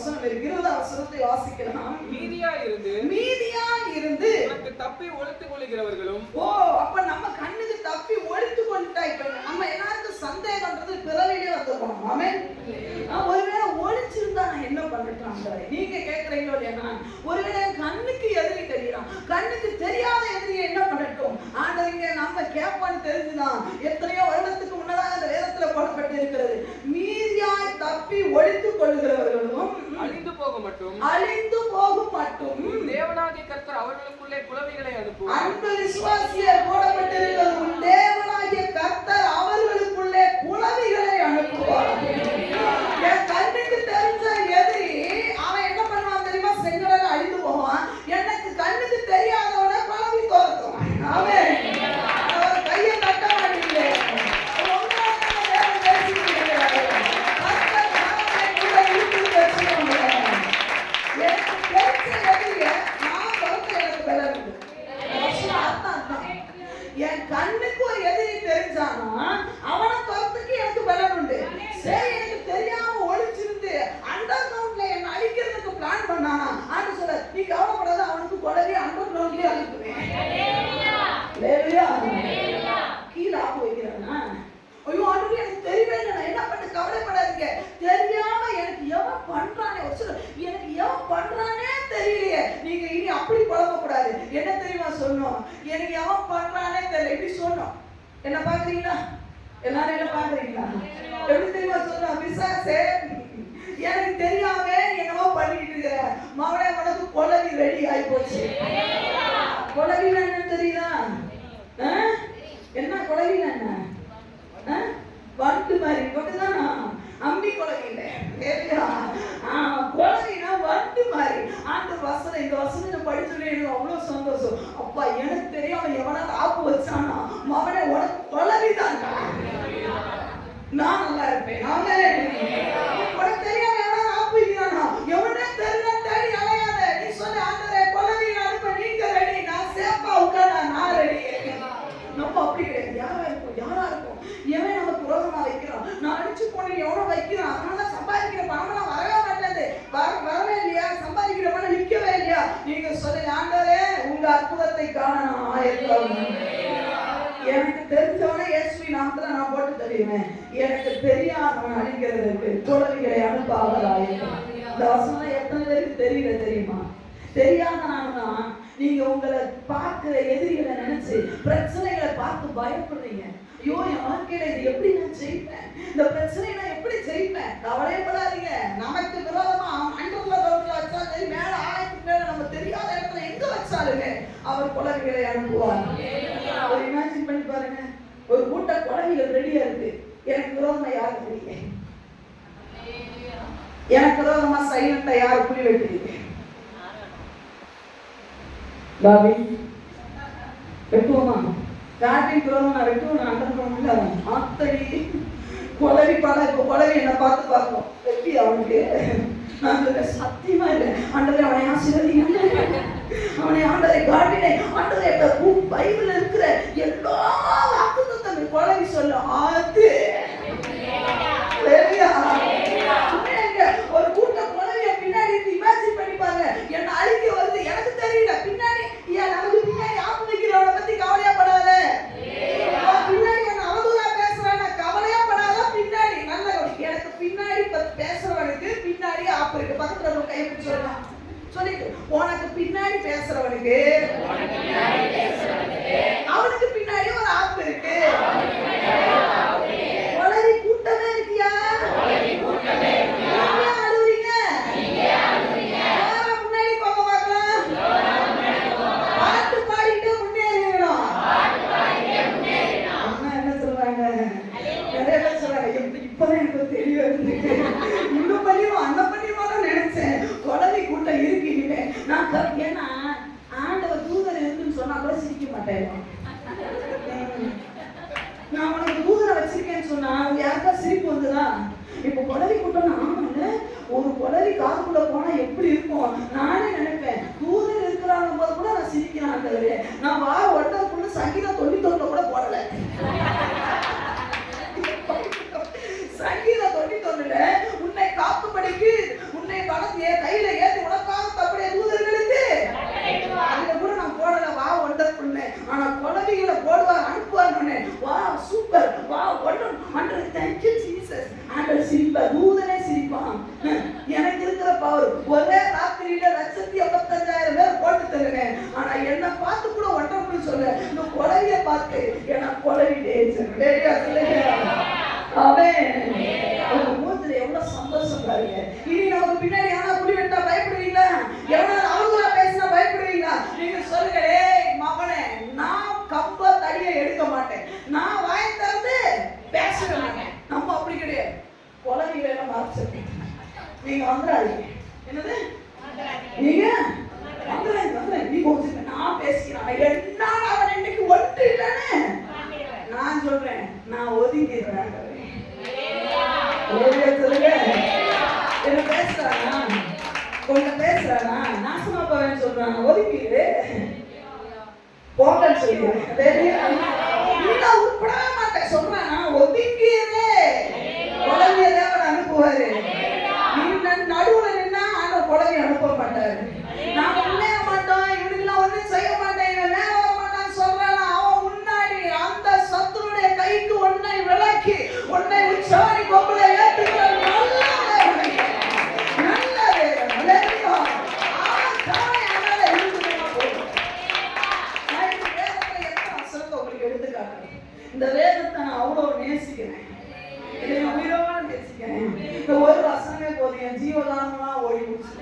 வசனம் இருக்கு. 20ஆம் வசனத்தை வாசிக்கலாம். மீதியாய் இருந்து உனக்கு தப்பி ஒளித்துக் கொள்கிறவர்களும். அப்ப நம்ம கண்ணுக்கு தப்பி ஒளித்துக் கொண்டுட்டா. இப்ப நம்ம எல்லாருக்கும் சந்தேகம்ன்றது பிறவிலே வந்துடும். ஆமென். ஒருவேளை ஒளிச்சிருந்தா நான் என்ன பண்ணட்டான்? நீங்க கேட்கறீங்களோ இல்லையா? ஒருவேளை என் கண்ணுக்கு எதிரி தெரியலாம், கண்ணுக்கு தெரியாத எதிரியை என்ன பண்ணட்டும்? ஆண்டவங்க நம்ம கேட்பான்னு தெரிஞ்சுதான் எத்தனையோ வருடத்துக்கு முன்னதாக அந்த வேதத்துல போடப்பட்டு இருக்கிறது. மீதியாய் தப்பி ஒளித்துக் கொள்கிறவர்களும் அழிந்து போக மட்டும் தேவனாகிய கர்த்தர் அவர்களுக்குள்ளே குளவிகளை அனுப்புவார். அந்த விசுவாசியே போடப்பட்டிருக்கிறது. தேவனாகிய கர்த்தர் அவர்களுக்குள்ளே குளவிகளை அனுப்புவார். என் கண்ணுக்கு தெரிஞ்ச எதிரி அவன் என்ன பண்ணுவான் தெரியுமா? செங்கடல அழிந்து போவான். எனக்கு கண்ணுக்கு தெரியாதவன குளவி தோர்த்துவான். அவன் கையை தட்ட மாட்டீங்களே. என் கண்ணுக்கு ஒரு எதிரி தெரிஞ்சானா அவனை தோறத்துக்கு எனக்கு பலம் உண்டு. சரி, எனக்கு தெரியாம ஒளிச்சிருந்து அண்டர் கிரவுண்ட்ல என்ன அழிக்கிறதுக்கு பிளான் பண்ணானா ஆண்டு சொல்ல, நீ கவலைப்படாத, அவனுக்கு குடவே அண்டர் கிரவுண்ட்லயே அழிப்புவேன். கீழே ஆப்பு வைக்கிறானா? ஐயோ ஆண்டு எனக்கு தெரியவே இல்லை, நான் என்ன பண்ண? கவலைப்படாதீங்க. தெரியாம எனக்கு எவன் பண்றானே, எனக்கு எவன் பண்றானே தெரியலையே. நீங்க இனி அப்படி குழம்பக்கூடாது. என்ன தெரியுமா சொன்னோம்? எனக்கு எவன் பண்றானே தெரியல. இப்படி சொன்னோம். என்ன பாக்குறீங்களா? எல்லாரும் என்ன பாக்குறீங்களா? எப்படி தெரியுமா சொன்னோம்? பிசாசே, எனக்கு தெரியாம என்னவோ பண்ணிக்கிட்டு இருக்கிற மவனே, உனக்கு குழவி ரெடி ஆகி போச்சு. குழவினா என்ன தெரியுதா? என்ன குழவினா என்ன? வண்டு மாதிரி வண்டுதானா? அம்பி குழவி இல்லை. குழவினா வண்டு மாதிரி. அந்த வசனம், இந்த வசனம் படிச்சுட்டு எனக்கு அவ்வளவு சந்தோஷம். அப்பா, எனக்கு தெரியாம எவனாவது ஆப்பு வச்சானா மவனே, உனக்கு குழவிதான், நான் நல்லா இருப்பேன். உனக்கு தெரியாம எவனாவது ஆப்பு வைக்கிறானா? எவனே தெரியல, தேடி அலையாத. நீ சொல்ல, ஆண்டவரே குழவி அனுப்ப நீங்க ரெடி, நான் சேஃபா உட்கார்ந்தா நான் ரெடி. நம்ம அப்படி கிடையாது. யாரா இருக்கும் எவன் நமக்கு விரோதமா வைக்கிறான், நான் அடிச்சு போன எவனோ வைக்கிறான், அதனால சம்பாதிக்கிற பணமெல்லாம் வரவே மாட்டேது. வரவே இல்லையா? சம்பாதிக்கிற பணம் நிற்கவே இல்லையா? நீங்க சொல்லுங்க, ஆண்டவரே உங்க அற்புதத்தை காண நான் ஆயத்தம். எனக்கு தெரிஞ்சவனை இயேசுவின் நாமத்துல நான் போட்டு தருவேன். எனக்கு தெரியாதவன் அழிக்கிறதுக்கு குழந்தைகளை அனுப்பாவதாயிருக்கும். இந்த வசனம் எத்தனை பேருக்கு தெரியல தெரியுமா? தெரியாதனாலனா நீங்க உங்களை பார்க்கிற எதிரிகளை நினைச்சு பிரச்சனைகளை பார்த்து பயப்படுறீங்க. ஐயோ, என் வாழ்க்கையில இது எப்படி நான் ஜெயிப்பேன்? இந்த பிரச்சனையை நான் எப்படி ஜெயிப்பேன்? கவலைப்படாதீங்க. நமக்கு விரோதமா அண்டர்ல ரோட்ல வச்சா சரி, மேல ஆயத்துக்கு மேல நம்ம தெரியாத இடத்துல எங்க வச்சாலுமே அவர் குழந்தைகளை அனுப்புவார். ஒரு இமேஜின் பண்ணி பாருங்க, ஒரு கூட்ட குழந்தைகள் ரெடியா இருக்கு. எனக்கு விரோதமா யாரு தெரியல, எனக்கு விரோதமா சைலண்டா யாரு புள்ளி வைக்கிறீங்க? பாபி வெட்டுவோமா? காட்டின் விரோதம் நான் வெட்டுவோம். அண்டர்ல ஆத்தடி குழவி படம். இப்போ குழவி என்ன பார்த்து பார்க்கும், வெட்டி அவனுக்கு நான் சத்தியமா இல்லை. ஆண்டவரே அவனை ஆசீர்வதிங்க, அவனை ஆண்டவரை காட்டினே, ஆண்டவரை பைபிள்ல இருக்கிற எல்லா வாக்குத்தத்தம் குழவி சொல்லும். ஆத்து ஒரு கூட்ட குழவிய பின்னாடி இமேஜின் பண்ணிப்பாங்க. என்ன அழிக்க வருது, எனக்கு தெரியல, பின்னாடி நமக்கு பின்னாடி ஆப்பு வைக்கிறவனை பத்தி கவலையா படாத. பின்னாடி என்ன அவதூறா பேசுறான கவலையா படாத. பின்னாடி நல்ல எனக்கு பின்னாடி பேசுறவனுக்கு பின்னாடி ஆப்பு இருக்கு. பக்கத்துல ஒரு கை பிடிச்சு சொல்லலாம், சொல்லிட்டு உனக்கு பின்னாடி பேசுறவனுக்கு அவனுக்கு பின்னாடி ஒரு ஆப்பு இருக்கு. வளரி கூட்டமே இருக்கியா? முன்னாடி போக பார்க்கலாம். பாட்டு பாடிட்டு முன்னேறணும். என்ன சொல்றாங்க? நிறைய பேர் சொல்றாங்க, இப்பதான் எனக்கு தெளிவா இருக்கு, இன்னும் பண்ணிடுவோம் அந்த பண்ணிடுவோம் நினைச்சேன். குழந்தை கூட்டம் இருக்கீங்க. நான் ஏன்னா ஆண்டவர் தூதர் இருக்குன்னு சொன்னா கூட சிரிக்க மாட்டேன். நான் உனக்கு தூதரை வச்சிருக்கேன்னு சொன்னா யாருக்கா சிரிப்பு வந்துதா? இப்போ குழந்தை கூட்டம் ஆமாங்க, ஒரு குழந்தை காதுக்குள்ள போனா எப்படி இருக்கும் நானே நினைப்பேன். தூதர் இருக்கிறாங்க போது கூட நான் சிரிக்கிறேன். நான் வா ஒன்றரை சங்கீதம் 99 கூட போடல. சங்கீதம் 99 உன்னை காக்கும்படிக்கு உன்னை சிரிப்ப தூதனே சிரிப்பான். எனக்கு இருக்கிற பவர் ஒரே ராத்திரியில 1,85,000 பேர் போட்டு தருவேன். ஆனா என்ன பார்த்து கூட ஒன்றரை சொல்ல இந்த குழவிய பார்த்து என்ன குழவிட்டே மூத்துல எவ்வளவு சந்தோஷம் பாருங்க. இனி நமக்கு பின்னாடி யாரா குடி வெட்டா பயப்படுவீங்களா? எவ்வளவு அவங்களா பேசினா பயப்படுவீங்களா? நீங்க சொல்லுங்க, ஏய் மகனே, நான் கம்ப தடியை எடுக்க மாட்டேன், நான் வாயை திறந்து பேசவே மாட்டேன். நம்ம அப்படி கிடையாது. குழந்தை வேலை மாற்று நீங்க வந்துடாதீங்க. என்னது நீங்க வந்துடாதீங்க. நான் பேசிக்கிறேன் என்ன அவன் இன்னைக்கு ஒட்டு இல்லைன்னு நான் சொல்றேன். நான் ஒதுங்கிடுறேன். என்ன பேசுறானா கொஞ்சம் பேசுறானா நாசமா போவேன்னு சொல்றான். ஒதுக்கிடு போங்கன்னு சொல்லிடுறேன். உட்படவே மாட்டேன் சொல்றானா. ஒதுக்கிடு குழந்தைய தேவன் அனுப்புவாரு. நீ நடுவுல நின்னா ஆண்டவர் குழந்தைய அனுப்ப மாட்டாரு. நாம முன்னேற மாட்டோம், இவனுக்குலாம் ஒன்றும் செய்ய மாட்டேன், இவன் மேல வர மாட்டான்னு சொல்றான். அவன் முன்னாடி அந்த சத்துருடைய கைக்கு உன்னை விளக்கி உன்னை உச்சாரி கொம்புல ஏத்துக்கிற நல்ல வேகம். அவன் தானே அதனால இருக்குதுன்னா போதும். நான் இந்த வேதத்துல எத்தனை வசனத்தை உங்களுக்கு எடுத்து காட்டுறேன். இந்த வேதத்தை நான் அவ்வளவு நேசிக்கிறேன். இதை உயிரோட நேசிக்கிறேன். இந்த ஒரு வசனமே போதும், என் ஜீவதானமா ஓடி முடிச்சு.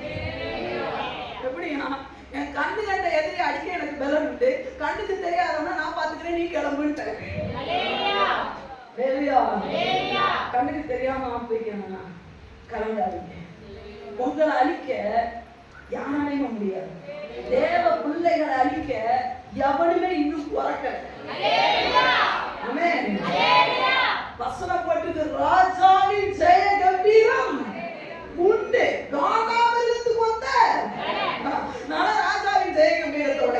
எப்படின்னா என் கண்ணு கண்ட எதிரி அடிக்க எனக்கு பலம் உண்டு. கண்ணுக்கு தெரியாதவனா நான் பாத்துக்கிறேன், நீ கிளம்புன்ட்டேன். கண்ணுக்கு தெரியாம ஆப்பிக்கணும்னா கலந்தாதீங்க. உங்களை அழிக்க யாராலையும் முடியாது. தேவ பிள்ளைகளை அழிக்க எவனுமே இன்னும் பிறக்கல. ஆமென். வசனம் போட்டுக்கு ராஜாவின் ஜெய கம்பீரம் உண்டு. ராஜாவிற்கு வந்த நான் ராஜாவின் ஜெய கம்பீரத்தோட.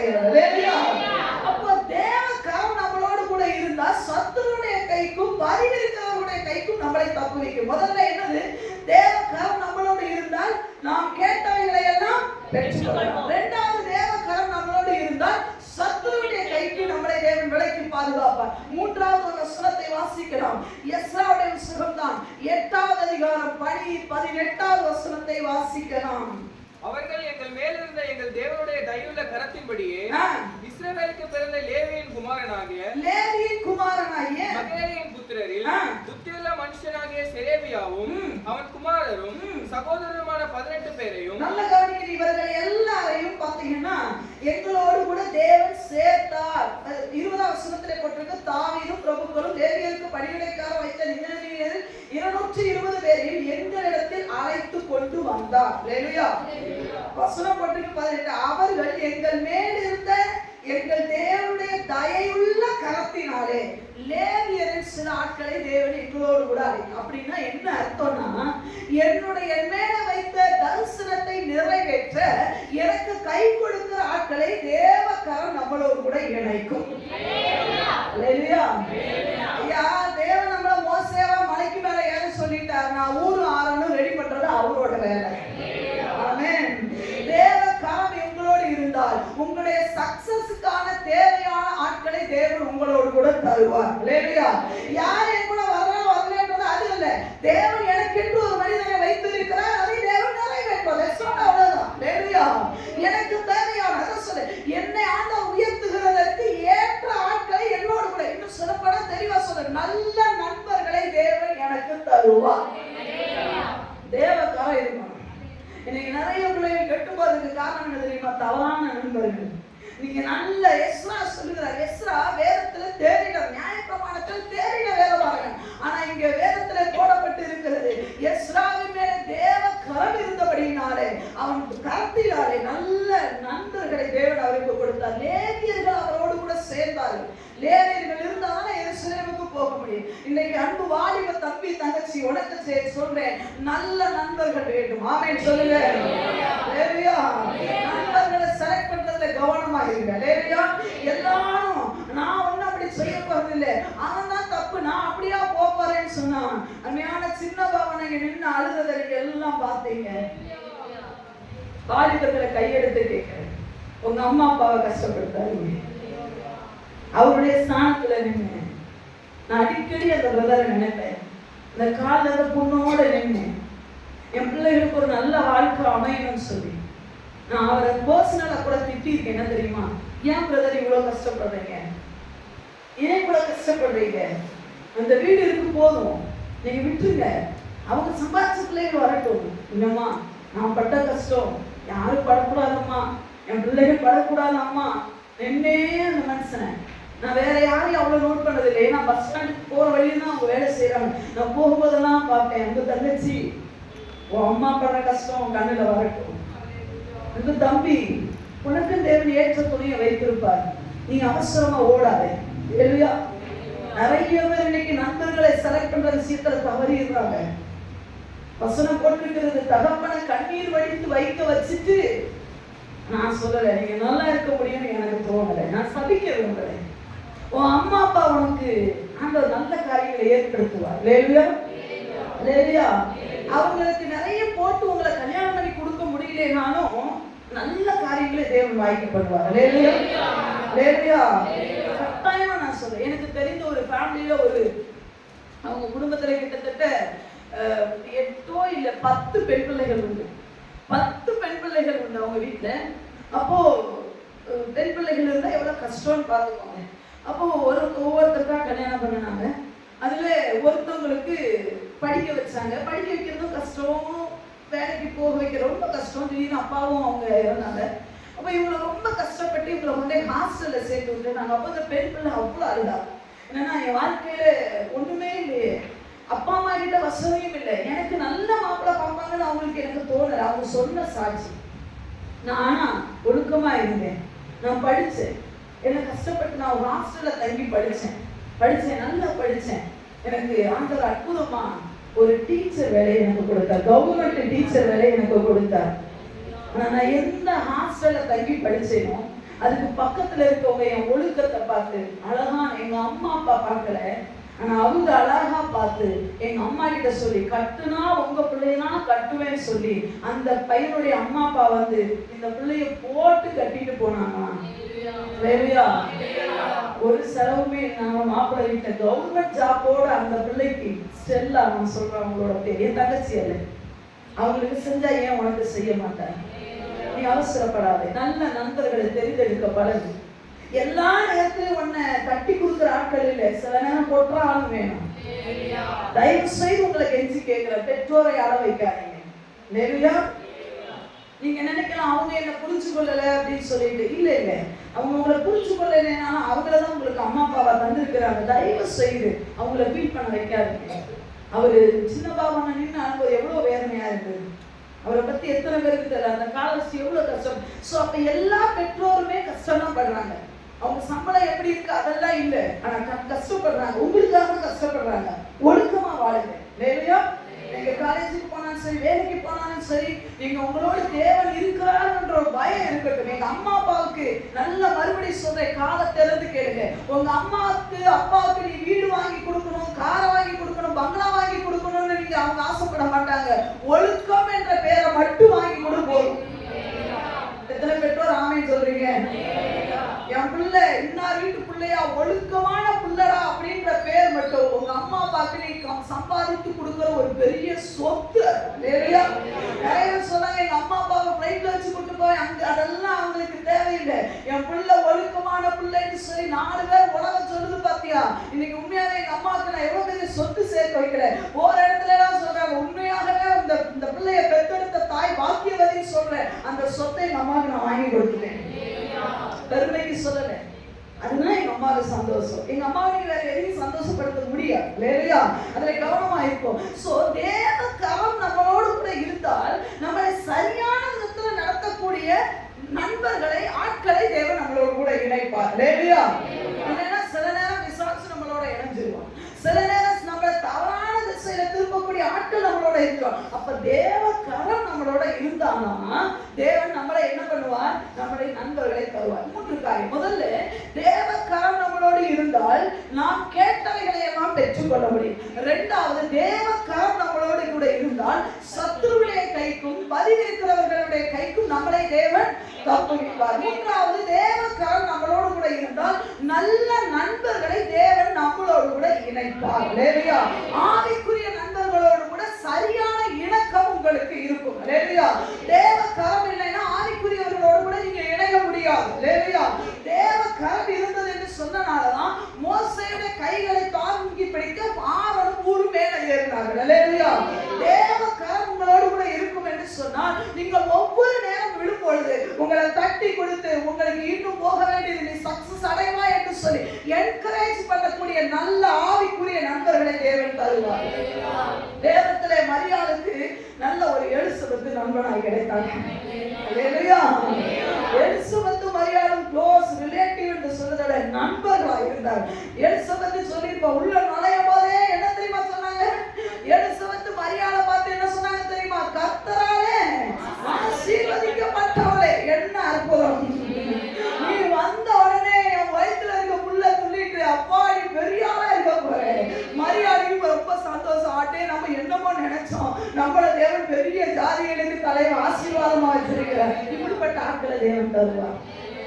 அப்போ தேவ கரம் நம்மளோடு கூட இருந்தா சத்துருடைய கைக்கும் பரிவிருக்கிறவருடைய கைக்கும் நம்மளை தப்பு வைக்கும். முதல்ல என்னது? தேவ கரம் நம்மளோடு இருந்தால் நாம் கேட்டவைகளை எல்லாம் பெற்றுக்கொள்ளலாம். இரண்டாவது, தேவ கரம் நம்மளோடு இருந்தால் சத்துருடைய கைக்கு நம்மளை தேவன் விலைக்கு பாதுகாப்பார். மூன்றாவது வசனத்தை வாசிக்கலாம். எஸ்ராவுடைய புத்தகம்தான் 8வது அதிகாரம் 18வது வசனத்தை வாசிக்கலாம். அவர்கள் எங்கள் மேலிருந்த எங்கள் தேவனுடைய தயவுள்ள கரத்தின்படியே இஸ்ரவேலுக்கு பிறந்த லேவியின் குமாரனாகிய மகேலியின் புத்திரரில் புத்தியுள்ள மனுஷனாகிய செரேபியாவும் அவன் குமாரரும் சகோதரருமான 18 பேரையும் நல்ல கவனிக்கிற இவர்கள் எல்லாரையும் பாத்தீங்கன்னா எங்களோடு கூட தேவன் சேர்த்தார். 20வது வசனத்திலே போட்டிருக்கு, தாவீதும் பிரபுக்களும் லேவியருக்கு பணிவிடைக்கார வைத்த நினைவியர் 220 பேரையும் எங்களிடத்தில் அழைத்து கொண்டு வந்தார். அல்லேலூயா. வசனம் போட்டிருக்கு 18, அவர்கள் எங்கள் மேல் இருந்த எங்கள் தேவனுடைய தயவுள்ள கரத்தினாலே லேவியரின் சில ஆட்களை தேவன் எங்களோடு கூட அப்படின்னா என்ன அர்த்தம்னா, என்னுடைய மேல வைத்த தரிசனத்தை நிறைவேற்ற எனக்கு கை கொடுக்கிற ஆட்களை தேவ கரம் நம்மளோடு கூட இணைக்கும். அல்லேலூயா. ஐயா, தேவன் நம்மள மோசேவா மலைக்கு மேல ஏற சொல்லிட்டார். நான் ஊரு ஆறணும் ரெடி பண்றது அவரோட வேலை. ஆமென். தேவ கரம் எங்களோடு இருந்தால் உங்களுடைய சக்சஸுக்கான தேவையான ஆட்களை தேவன் உங்களோடு கூட தருவார். அல்லேலூயா. யார் என் கூட வரலன்றது அது இல்ல. தேவன் எனக்கென்று ஒரு மனிதனை வைத்திருக்கிறார், அதை தேவன் நிறைவேற்றுவார். அவ்வளவுதான். அல்லேலூயா. எனக்கு தேவையான சொல்ல என்னை ஆண்டவர் உயர்த்துகிறதற்கு ஏற்ற ஆட்களை என்னோடு கூட, இன்னும் சிறப்பான தெளிவா சொல்ற நல்ல நண்பர்களை தேவன் எனக்கு தருவார். தேவ கரம் இருக்கணும். இன்னைக்கு நிறைய பிள்ளைகள் கெட்டு போறதுக்கு காரணம் என்ன தெரியுமா? தவறான நண்பர்கள். நீங்க நல்ல எஸ்ரா சொல்லுகிறார். எஸ்ரா வேதத்துல தேறினார், நியாயப்பிரமாணத்தில் தேறின வேதமாறன். ஆனா இங்க வேதத்துல போடப்பட்டு இருக்கிறது, எஸ்ராவின் மேல தேவ கரம் இருந்தபடியினாலே அவன் கரத்தினாலே நல்ல நண்பர்களை தேவன் அவருக்கு கொடுத்தார். லேவியர்கள் அவரோடு கூட சேர்ந்தார்கள். லேவியர்கள் இருந்தாலும் எருசலேமுக்கு போக முடியும். இன்னைக்கு அன்பு வாலிப தம்பி தங்கச்சி உனக்கு சொல்றேன், நல்ல நண்பர்கள் வேண்டும். ஆமென் சொல்லுங்க. லேவியா, நண்பர்களை செலக்ட் பண்றதுல கவனமா இருங்க. லேவியா, எல்லாரும் நான் ஒன்னும் அப்படி செய்ய போறது இல்லை, அவன் தான் தப்பு, நான் அப்படியா போறேன்னு சொன்னான். அருமையான சின்ன பவனை நின்று அழுததை எல்லாம் பார்த்தீங்க. வாலிபத்துல கையெடுத்து கேட்கிறேன், உங்க அம்மா அப்பாவை கஷ்டப்படுத்தாதீங்க. அவருடைய ஸ்தானத்துல நின்று நான் அடிக்கடி அந்த பிரதரை நினைப்பேன். இந்த காலில் புண்ணோட நல்ல வாழ்க்கை அமையணும்னு சொல்லி நான் அவரை பர்சனலா கூட திட்டிருக்கேன். என்ன தெரியுமா? ஏன் பிரதர் இவ்வளவு கஷ்டப்படுறீங்க, ஏன் இவ்வளவு கஷ்டப்படுறீங்க, அந்த வீடு இருக்கு போதும், நீங்க விட்டுருங்க, அவங்க சம்பாதிச்ச பிள்ளைகள் வரட்டும். இல்லம்மா, நான் பட்ட கஷ்டம் யாரும் படக்கூடாதம்மா, என் பிள்ளைகள் படக்கூடாதம்மா என்னே அந்த மனுஷனை நான் வேற யாரையும் அவ்வளவு நோட் பண்ணது இல்லை. ஏன்னா பஸ் ஸ்டாண்டுக்கு போற வழியில தான் அவங்க வேலை செய்யறாங்க. நான் போகும்போதெல்லாம் பார்ப்பேன், அந்த தங்கச்சி உன் அம்மா படுற கஷ்டம் உன் கண்ணுல வரட்டும், அந்த தம்பி உனக்கு தேவன் ஏற்ற துணியை வைத்திருப்பார், நீ அவசரமா ஓடாதே. இல்லையா? நிறைய பேர் இன்னைக்கு நண்பர்களை செலக்ட் பண்ற விஷயத்துல தவறி இருக்காங்க. வசனம் போட்டிருக்கிறது, தகப்பனை கண்ணீர் வடித்து வைக்க வச்சுட்டு, நான் சொல்லலை நீங்க நல்லா இருக்க முடியும்னு எனக்கு தோணலை, நான் சபிக்க விரும்பலை. உன் அம்மா அப்பா உனக்கு அந்த நல்ல காரியங்களை ஏற்படுத்துவார். லேலுயா லேலுயா. அவங்களுக்கு நிறைய போட்டு உங்களை கல்யாணம் பண்ணி கொடுக்க முடியலனாலும் நல்ல காரியங்களை தேவன் வாய்க்கப்படுவார். லேலுயா லேலுயா. கட்டாயமா நான் சொல்றேன், எனக்கு தெரிந்த ஒரு ஃபேமிலியில ஒரு அவங்க குடும்பத்துல கிட்டத்தட்ட 8 இல்ல 10 பெண் பிள்ளைகள் உண்டு. 10 பெண் பிள்ளைகள் உண்டு அவங்க வீட்டுல. அப்போ பெண் பிள்ளைகள் இருந்தா எவ்வளவு கஷ்டம்னு பாத்துக்கோங்க. அப்போ ஒவ்வொருத்தருக்கா கல்யாணம் பண்ணினாங்க. அதுல ஒருத்தவங்களுக்கு படிக்க வச்சாங்க. படிக்க வைக்கிறதும் கஷ்டம், வேலைக்கு போக வைக்க ரொம்ப கஷ்டம். திடீர்னு அப்பாவும் அவங்க இறந்தாங்க. அப்ப இவங்களை ரொம்ப கஷ்டப்பட்டு இவங்களை கொண்டே ஹாஸ்டல்ல சேர்த்து விட்டு நாங்க. அப்போ இந்த பெண் பிள்ளை அவ்வளோ அழுதா. என்னன்னா என் வாழ்க்கையில ஒண்ணுமே இல்லையே, அப்பா அம்மா கிட்ட வசதியும் இல்லை, எனக்கு நல்ல மாப்பிள்ளை பார்ப்பாங்கன்னு அவங்களுக்கு எனக்கு தோணல. அவங்க சொன்ன சாட்சி. நான் ஆனா ஒழுக்கமா இருந்தேன், நான் படிச்சேன், என்ன கஷ்டப்பட்டு நான் ஒரு ஹாஸ்டல்ல தங்கி படிச்சேன், நல்லா படிச்சேன். எனக்கு ஆண்டவர் அற்புதமா ஒரு டீச்சர் வேலையை எனக்கு கொடுத்தார், கவர்மெண்ட் டீச்சர் வேலையை எனக்கு கொடுத்தார். ஆனா நான் எந்த ஹாஸ்டல்ல தங்கி படிச்சேனோ அதுக்கு பக்கத்துல இருக்கவங்க என் ஒழுக்கத்தை பார்த்து அழகா, எங்க அம்மா அப்பா பார்க்கல, ஆனா அவங்க அழகா பார்த்து எங்க அம்மா கிட்ட சொல்லி, கட்டுனா உங்க பிள்ளையெல்லாம் கட்டுவேன்னு சொல்லி அந்த பையனுடைய அம்மா அப்பா வந்து இந்த பிள்ளைய போட்டு கட்டிட்டு போனாங்க. ஒரு செலவுமே நாங்க மாப்பிள்ளை வீட்டை கவர்மெண்ட் ஜாப்போட அந்த பிள்ளைக்கு ஸ்டெல்லா நான் சொல்றேன், அவங்களோட பேர் என் தங்கச்சி அல்ல, அவங்களுக்கு செஞ்சா ஏன் உனக்கு செய்ய மாட்டாங்க? நீ அவசரப்படாதே, நல்ல நண்பர்களை தெரிந்தெடுக்க பழகு. எல்லா நேரத்திலும் உன்னை தட்டி கொடுக்குற ஆட்கள் இல்லை, சில நேரம் கொற்ற ஆளும் வேணும். தயவு செய்து உங்களை கெஞ்சி கேட்கிற பெற்றோரை ஆள வைக்காதீங்க. நெருயா, நீங்க நினைக்கலாம் அவங்க என்ன புரிஞ்சு கொள்ளல அப்படின்னு சொல்லிட்டு. இல்ல அவங்க உங்களை புரிஞ்சு கொள்ளலைன்னா அவங்களதான் உங்களுக்கு அம்மா அப்பாவா தந்திருக்கிறாங்க. தயவு செய்து அவங்கள ஃபீல் பண்ண வைக்காதீங்க. அவரு சின்ன பாவனை நின்று அனுபவம் எவ்வளவு வேதனையா இருக்கு, அவரை பத்தி எத்தனை பேருக்கு தெரியல, அந்த காலசி எவ்வளவு கஷ்டம். சோ அப்ப எல்லா பெற்றோருமே கஷ்டம் தான் படுறாங்க. அவங்க சம்பளம் எப்படி இருக்கு அதெல்லாம் இல்ல, ஆனா கஷ்டப்படுறாங்க, உங்களுக்காக கஷ்டப்படுறாங்க. ஒழுக்கமா வாழுங்க. இல்லையா? நீங்க காலேஜுக்கு போனாலும் சரி, வேலைக்கு போனாலும் சரி, நீங்க உங்களோட தேவன் இருக்கிறாருன்ற ஒரு பயம் இருக்கட்டும். எங்க அம்மா அப்பாவுக்கு நல்ல மறுபடியும் சொல்றேன், காலை திறந்து கேளுங்க. உங்க அம்மாவுக்கு அப்பாவுக்கு நீ வீடு வாங்கி கொடுக்கணும், காரை வாங்கி கொடுக்கணும், பங்களா வாங்கி கொடுக்கணும்னு நீங்க அவங்க ஆசைப்பட மாட்டாங்க. ஒழுக்கம் என்ற பேரை மட்டும் வாங்கி கொடுப்போம். எத்தனை பெற்றோர் ஆமைன்னு சொல்றீங்க? என் பிள்ளை இன்னார் வீட்டு பிள்ளையா, ஒழுக்கமான பிள்ளைடா அப்படின்ற பேர் மட்டும் உங்க அம்மா அப்பாக்கு நீ சம்பாதித்து கொடுக்குற ஒரு பெரிய சொத்து. நிறைய சொன்னாங்க, எங்க அம்மா அப்பாவை பிளைட்ல வச்சு கூட்டு போய் அங்க, அதெல்லாம் அவங்களுக்கு தேவையில்லை. என் பிள்ளை ஒழுக்கமான பிள்ளைன்னு சொல்லி 4 பேர் உலகம் சொல்லுது பாத்தியா? இன்னைக்கு உண்மையாவே எங்க அம்மாவுக்கு நான் எவ்வளவு பெரிய சொத்து சேர்க்க வைக்கிறேன். ஒரு இடத்துல எல்லாம் சொல்றாங்க, உண்மையாகவே இந்த பிள்ளைய பெற்றெடுத்த தாய் பாக்கியவதின்னு சொல்றேன். அந்த சொத்தை எங்க அம்மாவுக்கு நான் வாங்கி கொடுத்துட்டேன், பெருமைக்கு சொல்லல. அதுதான் எங்க அம்மாவுக்கு சந்தோஷம். எங்க அம்மாவை வேற எதையும் சந்தோஷப்படுத்த முடியாது. இல்லையா? அதுல கவனமா இருக்கும். சோ தேவ கரம் நம்மளோடு கூட இருந்தால் நம்மளை சரியான விதத்துல நடத்தக்கூடிய நண்பர்களை, ஆட்களை தேவன் நம்மளோட கூட இணைப்பார். இல்லையா? இல்லைன்னா சில நேரம் விசாரிச்சு நம்மளோட இணைஞ்சிருவான், சில நேரம் நம்மளை தவறான திசையில திரும்பக்கூடிய ஆட்கள் நம்மளோட இருக்கிறோம். அப்ப தேவ கரம் நம்மளோட இருந்தானா தேவன் நம்மளை என்ன பண்ணுவார்? நம்முடைய நண்பர்களை தருவார். 3 காரியம். முதல்ல, தேவ கரம் நம்மளோடு இருந்தால் நாம் கேட்டவைகளை எல்லாம் பெற்றுக்கொள்ள முடியும். 2வது, தேவ கரம் நம்மளோடு கூட இருந்தால் சத்துருவுடைய கைக்கும் பதிவிருக்கிறவர்களுடைய கைக்கும் நம்மளை தேவன் தப்புவிப்பார். 3வது, தேவ கரம் நம்மளோடு கூட இருந்தால் நல்ல நண்பர்களை தேவன் நம்மளோடு கூட இணைப்பார். இல்லையா? ஆவிக்குரிய நண்பர்களோடு கூட சரியான இணக்கம் உங்களுக்கு இருக்கும். இன்னும் போக வேண்டியது, நீ சக்சஸ் அடைவா என்று சொல்லி என்கரேஜ் பண்ணக்கூடிய நல்ல ஆவிக்குரிய நண்பர்களை தேவன் தருவார். வேதத்திலே மரியாளுக்கு நல்ல ஒரு எலிசபெத் நண்பனாய் கிடைத்தாங்க. அல்லேலூயா. எலிசபெத் மரியாளும் க்ளோஸ் ரிலேட்டிவ் என்று சொல்றத நண்பர்களாக இருந்தார். எலிசபெத் சொல்லிருப்பா, உள்ள நுழையும் போதே என்ன தெரியுமா சொன்னாங்க? எலிசபெத் மரியாளை பார்த்து என்ன சொன்னாங்க தெரியுமா? கர்த்தராலே ஆசீர்வதிக்கப்பட்டவளே. என்ன அற்புதம்! நீ வந்த உடனே என் வயிற்றுல இருக்க புள்ள சொல்லிட்டு, அப்பா நீ பெரிய ஆளா இருக்க போற. மரியாதையும் ரொம்ப சந்தோஷம். ஆட்டே நம்ம என்னமோ நினைச்சோம், நம்மள தேவன் பெரிய ஜாதிகளுக்கு தலைவர் ஆசீர்வாதமா வச்சிருக்கிறார். இப்படிப்பட்ட ஆட்களை தேவன் தருவார்.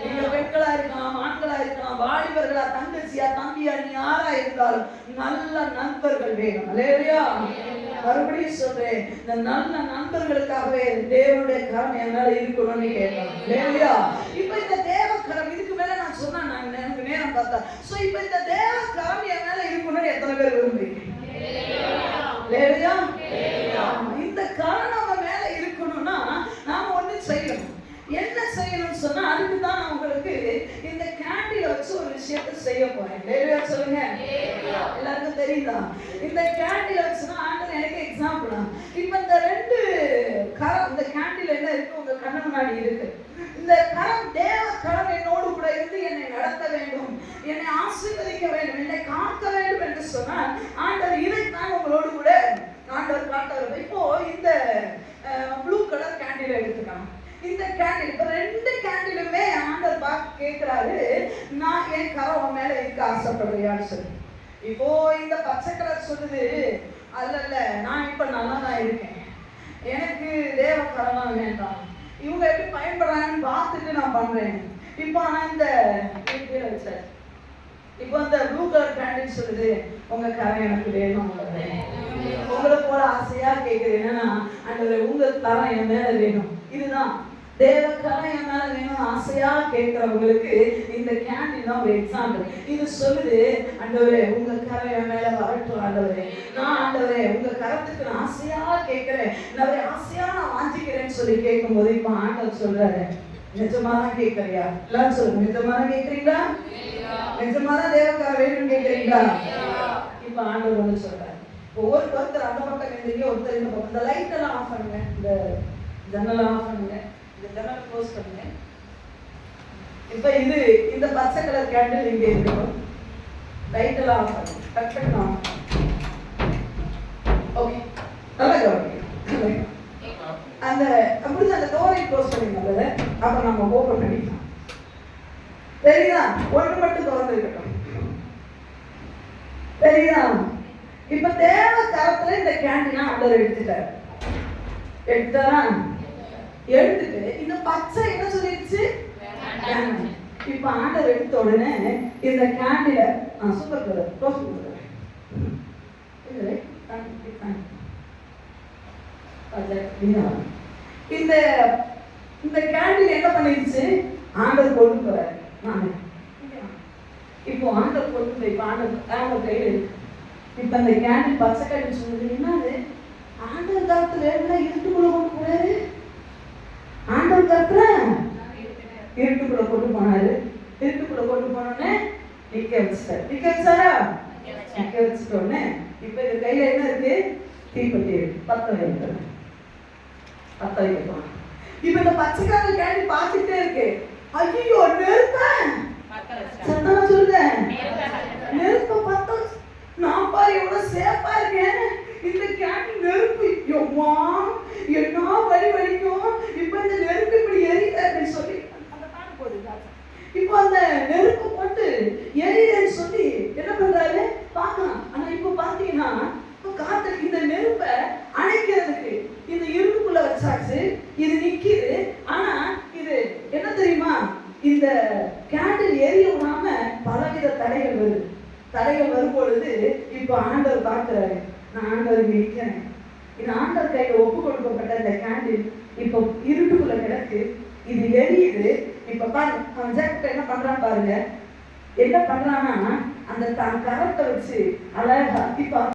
நீங்க பெண்களா இருக்கலாம், ஆண்களா இருக்கலாம், வாலிபர்களா, தங்கச்சியா, தம்பியா, நீ யாரா இருந்தாலும் நல்ல நண்பர்கள் வேணும். அல்லேலூயா. மறுபடியும் சொல்றேன், இந்த நல்ல நண்பர்களுக்காகவே தேவனுடைய கரம் என் மேல இருக்கணும்னு கேட்கணும். அல்லேலூயா. இப்ப இந்த தேவ கரம், இதுக்கு மேல நான் சொன்னா நான் எனக்கு நேரம் பார்த்தா, சோ இப்ப இந்த தேவ கரம் என் மேல இருக்கணும்னு எத்தனை பேர் விரும்புறீங்க? அல்லேலூயா. இந்த கரம் நம்ம மேல இருக்கணும்னா நாம ஒண்ணு செய்யணும். என்ன செய்யணும்னு சொன்னா, அதுக்கு தான் நான் உங்களுக்கு இந்த கேண்டில வச்சு ஒரு விஷயத்தை செய்ய போறேன். அல்லேலூயா சொல்லுங்க. எல்லாருக்கும் தெரியுதா? இந்த கேண்டில வச்சுனா ஆண்டவர் எனக்கு எக்ஸாம்பிளா, இப்ப இந்த ரெண்டு கரம், இந்த கேண்டில என்ன இருக்கு உங்க கண்ணு முன்னாடி இருக்கு. இந்த கரம், தேவ கரம் என்னோடு கூட இருந்து என்னை நடத்த வேண்டும், என்னை ஆசீர்வதிக்க வேண்டும், என்னை காக்க வேண்டும் என்று சொன்னால் ஆண்டவர் இதைத்தான் உங்களோடு கூட ஆண்டவர் காட்டுவார். இப்போ இந்த ப்ளூ கலர் கேண்டில எடுத்துக்கலாம். இந்த கேண்டில், இப்ப ரெண்டு கேண்டிலுமே ஆண்டவர் பார்த்து கேட்கிறாரு, நான் என் கரம் மேல இருக்க ஆசைப்படுறியான்னு சொல்லி. இப்போ இந்த பச்சை கலர் சொல்லுது, அல்ல நான் இப்ப நல்லா தான் இருக்கேன், எனக்கு தேவ கரம் வேண்டாம், இவங்க எப்படி பயன்படுறாங்கன்னு பார்த்துட்டு நான் பண்றேன். இப்போ ஆனா இந்த இப்போ இந்த ப்ளூ கலர் கேண்டில் சொல்லுது, உங்க கரம் எனக்கு வேணும், உங்களை போல ஆசையா கேட்குது. என்னன்னா, ஆண்டவரே உங்க கரம் என் மேல வேணும். இதுதான் தேவ கரம் என் மேல வேணும் ஆசையா கேட்கிறவங்களுக்கு இந்த கேண்டில் தான் ஒரு எக்ஸாம்பிள். இது சொல்லுது, ஆண்டவரே உங்க கரம் என் மேல வரட்டும், ஆண்டவரே நான் ஆண்டவரே உங்க கரத்துக்கு நான் ஆசையா கேட்கிறேன், ஆண்டவரே ஆசையா நான் வாஞ்சிக்கிறேன்னு சொல்லி கேட்கும்போது இப்ப ஆண்டவர் சொல்றாரு, நிஜமாதான் கேட்கறியா? எல்லாரும் சொல்லுங்க, நிஜமாதான் கேட்கறீங்களா? நிஜமாதான் தேவக்கார வேணும்னு கேட்கறீங்களா? இப்ப ஆண்டவர் வந்து சொல்றாரு, ஒருத்தர் அந்த பக்கம் இருந்தீங்க, ஒருத்தர் இந்த பக்கம். இந்த லைட் எல்லாம் ஆஃப் பண்ணுங்க, இந்த ஜன்னல் ஆஃப் பண்ணுங்க, இந்த ஜன்னல் க்ளோஸ் பண்ணுங்க. இப்ப இது இந்த பச்சை கலர் கேண்டில் இங்க இருக்கணும், லைட் எல்லாம் ஆஃப் பண்ணுங்க, டக் ஆஃப். ஓகே, நல்லா கவனிங்க. அந்த அப்படி அந்த டோரை க்ளோஸ் பண்ணிங்க, அப்ப நம்ம ஓபன் பண்ணிக்கலாம். சரிதா? ஒன்று மட்டும் திறந்து இருக்கட்டும். சரிதா? இப்ப தேவ கரத்துல இந்த கேண்டினா ஆண்டவர் எடுத்துட்டாரு. எடுத்தாரா? எடுத்துட்டு இந்த பச்சை என்ன சொல்லிடுச்சு? இப்ப ஆண்டவர் எடுத்த உடனே இந்த கேண்டில சூப்பர் கலர் க்ளோஸ் பண்ணுங்க. இந்த இந்த கேண்டில் என்ன பண்ணிடுச்சு? ஆண்டவர் கொண்டு போறாரு. இப்போ ஆண்டவர் கொண்டு போய் ஆண்டவர் கையில் இருக்கு. இப்ப அந்த கேண்டில் பச்சை கேண்டில் சொல்லுது, என்னது ஆண்டவர் காலத்துல இருட்டுக்குள்ள கொண்டு போறாரு. ஆண்டவர் காலத்துல இருட்டுக்குள்ள கொண்டு போனாரு. இருட்டுக்குள்ள கொண்டு போனோடனே நிக்க வச்சுட்டாரு. நிக்க வச்சாரா? நிக்க வச்சுட்டோன்னே இப்ப இந்த கையில என்ன இருக்கு? தீப்பெட்டி இருக்கு. பத்த வைக்கணும். இப்ப இந்த பச்சை கலர் கேண்டில் பார்த்துட்டே இருக்கு. ஐயோ நெருப்ப சத்தமா சொல்லுங்க, நெருப்ப பத்த. நான் பாரு எவ்வளவு சேஃபா இருக்கேன். இந்த கேண்டில் நெருப்பு எம்மா என்ன வலி வலிக்கும். இப்ப இந்த நெருப்பு இப்படி எரியுது அப்படின்னு சொல்லி அந்த பாட்டு போடுது. இப்போ அந்த நெருப்பு போட்டு எரியுதுன்னு சொல்லி என்ன பண்றாரு பார்க்கலாம். ஆனா இப்ப பாத்தீங்கன்னா காத்து இந்த நெருப்பை அணைக்கிறதுக்கு இந்த இரும்புக்குள்ள வச்சாச்சு. இது நிக்குது. ஆனா இது என்ன தெரியுமா? இந்த கேண்டில் எரிய விடாம பலவித தடைகள் வருது. தடைகள் வரும்பொழுது இப்ப ஆண்டவர் பார்க்கிறாரு, நான் ஆண்டவருக்கு நிற்கிறேன். இது ஆண்டவர் கையில ஒப்பு கொடுக்கப்பட்ட இந்த கேண்டில் இப்ப இருட்டுக்குள்ள கிடக்கு. இது எரியுது. இப்ப பாருங்க, அவன் ஜாக்கெட் என்ன பண்றான்னு பாருங்க. என்ன பண்றான்னா அந்த தான் கரத்தை வச்சு அழகா இப்ப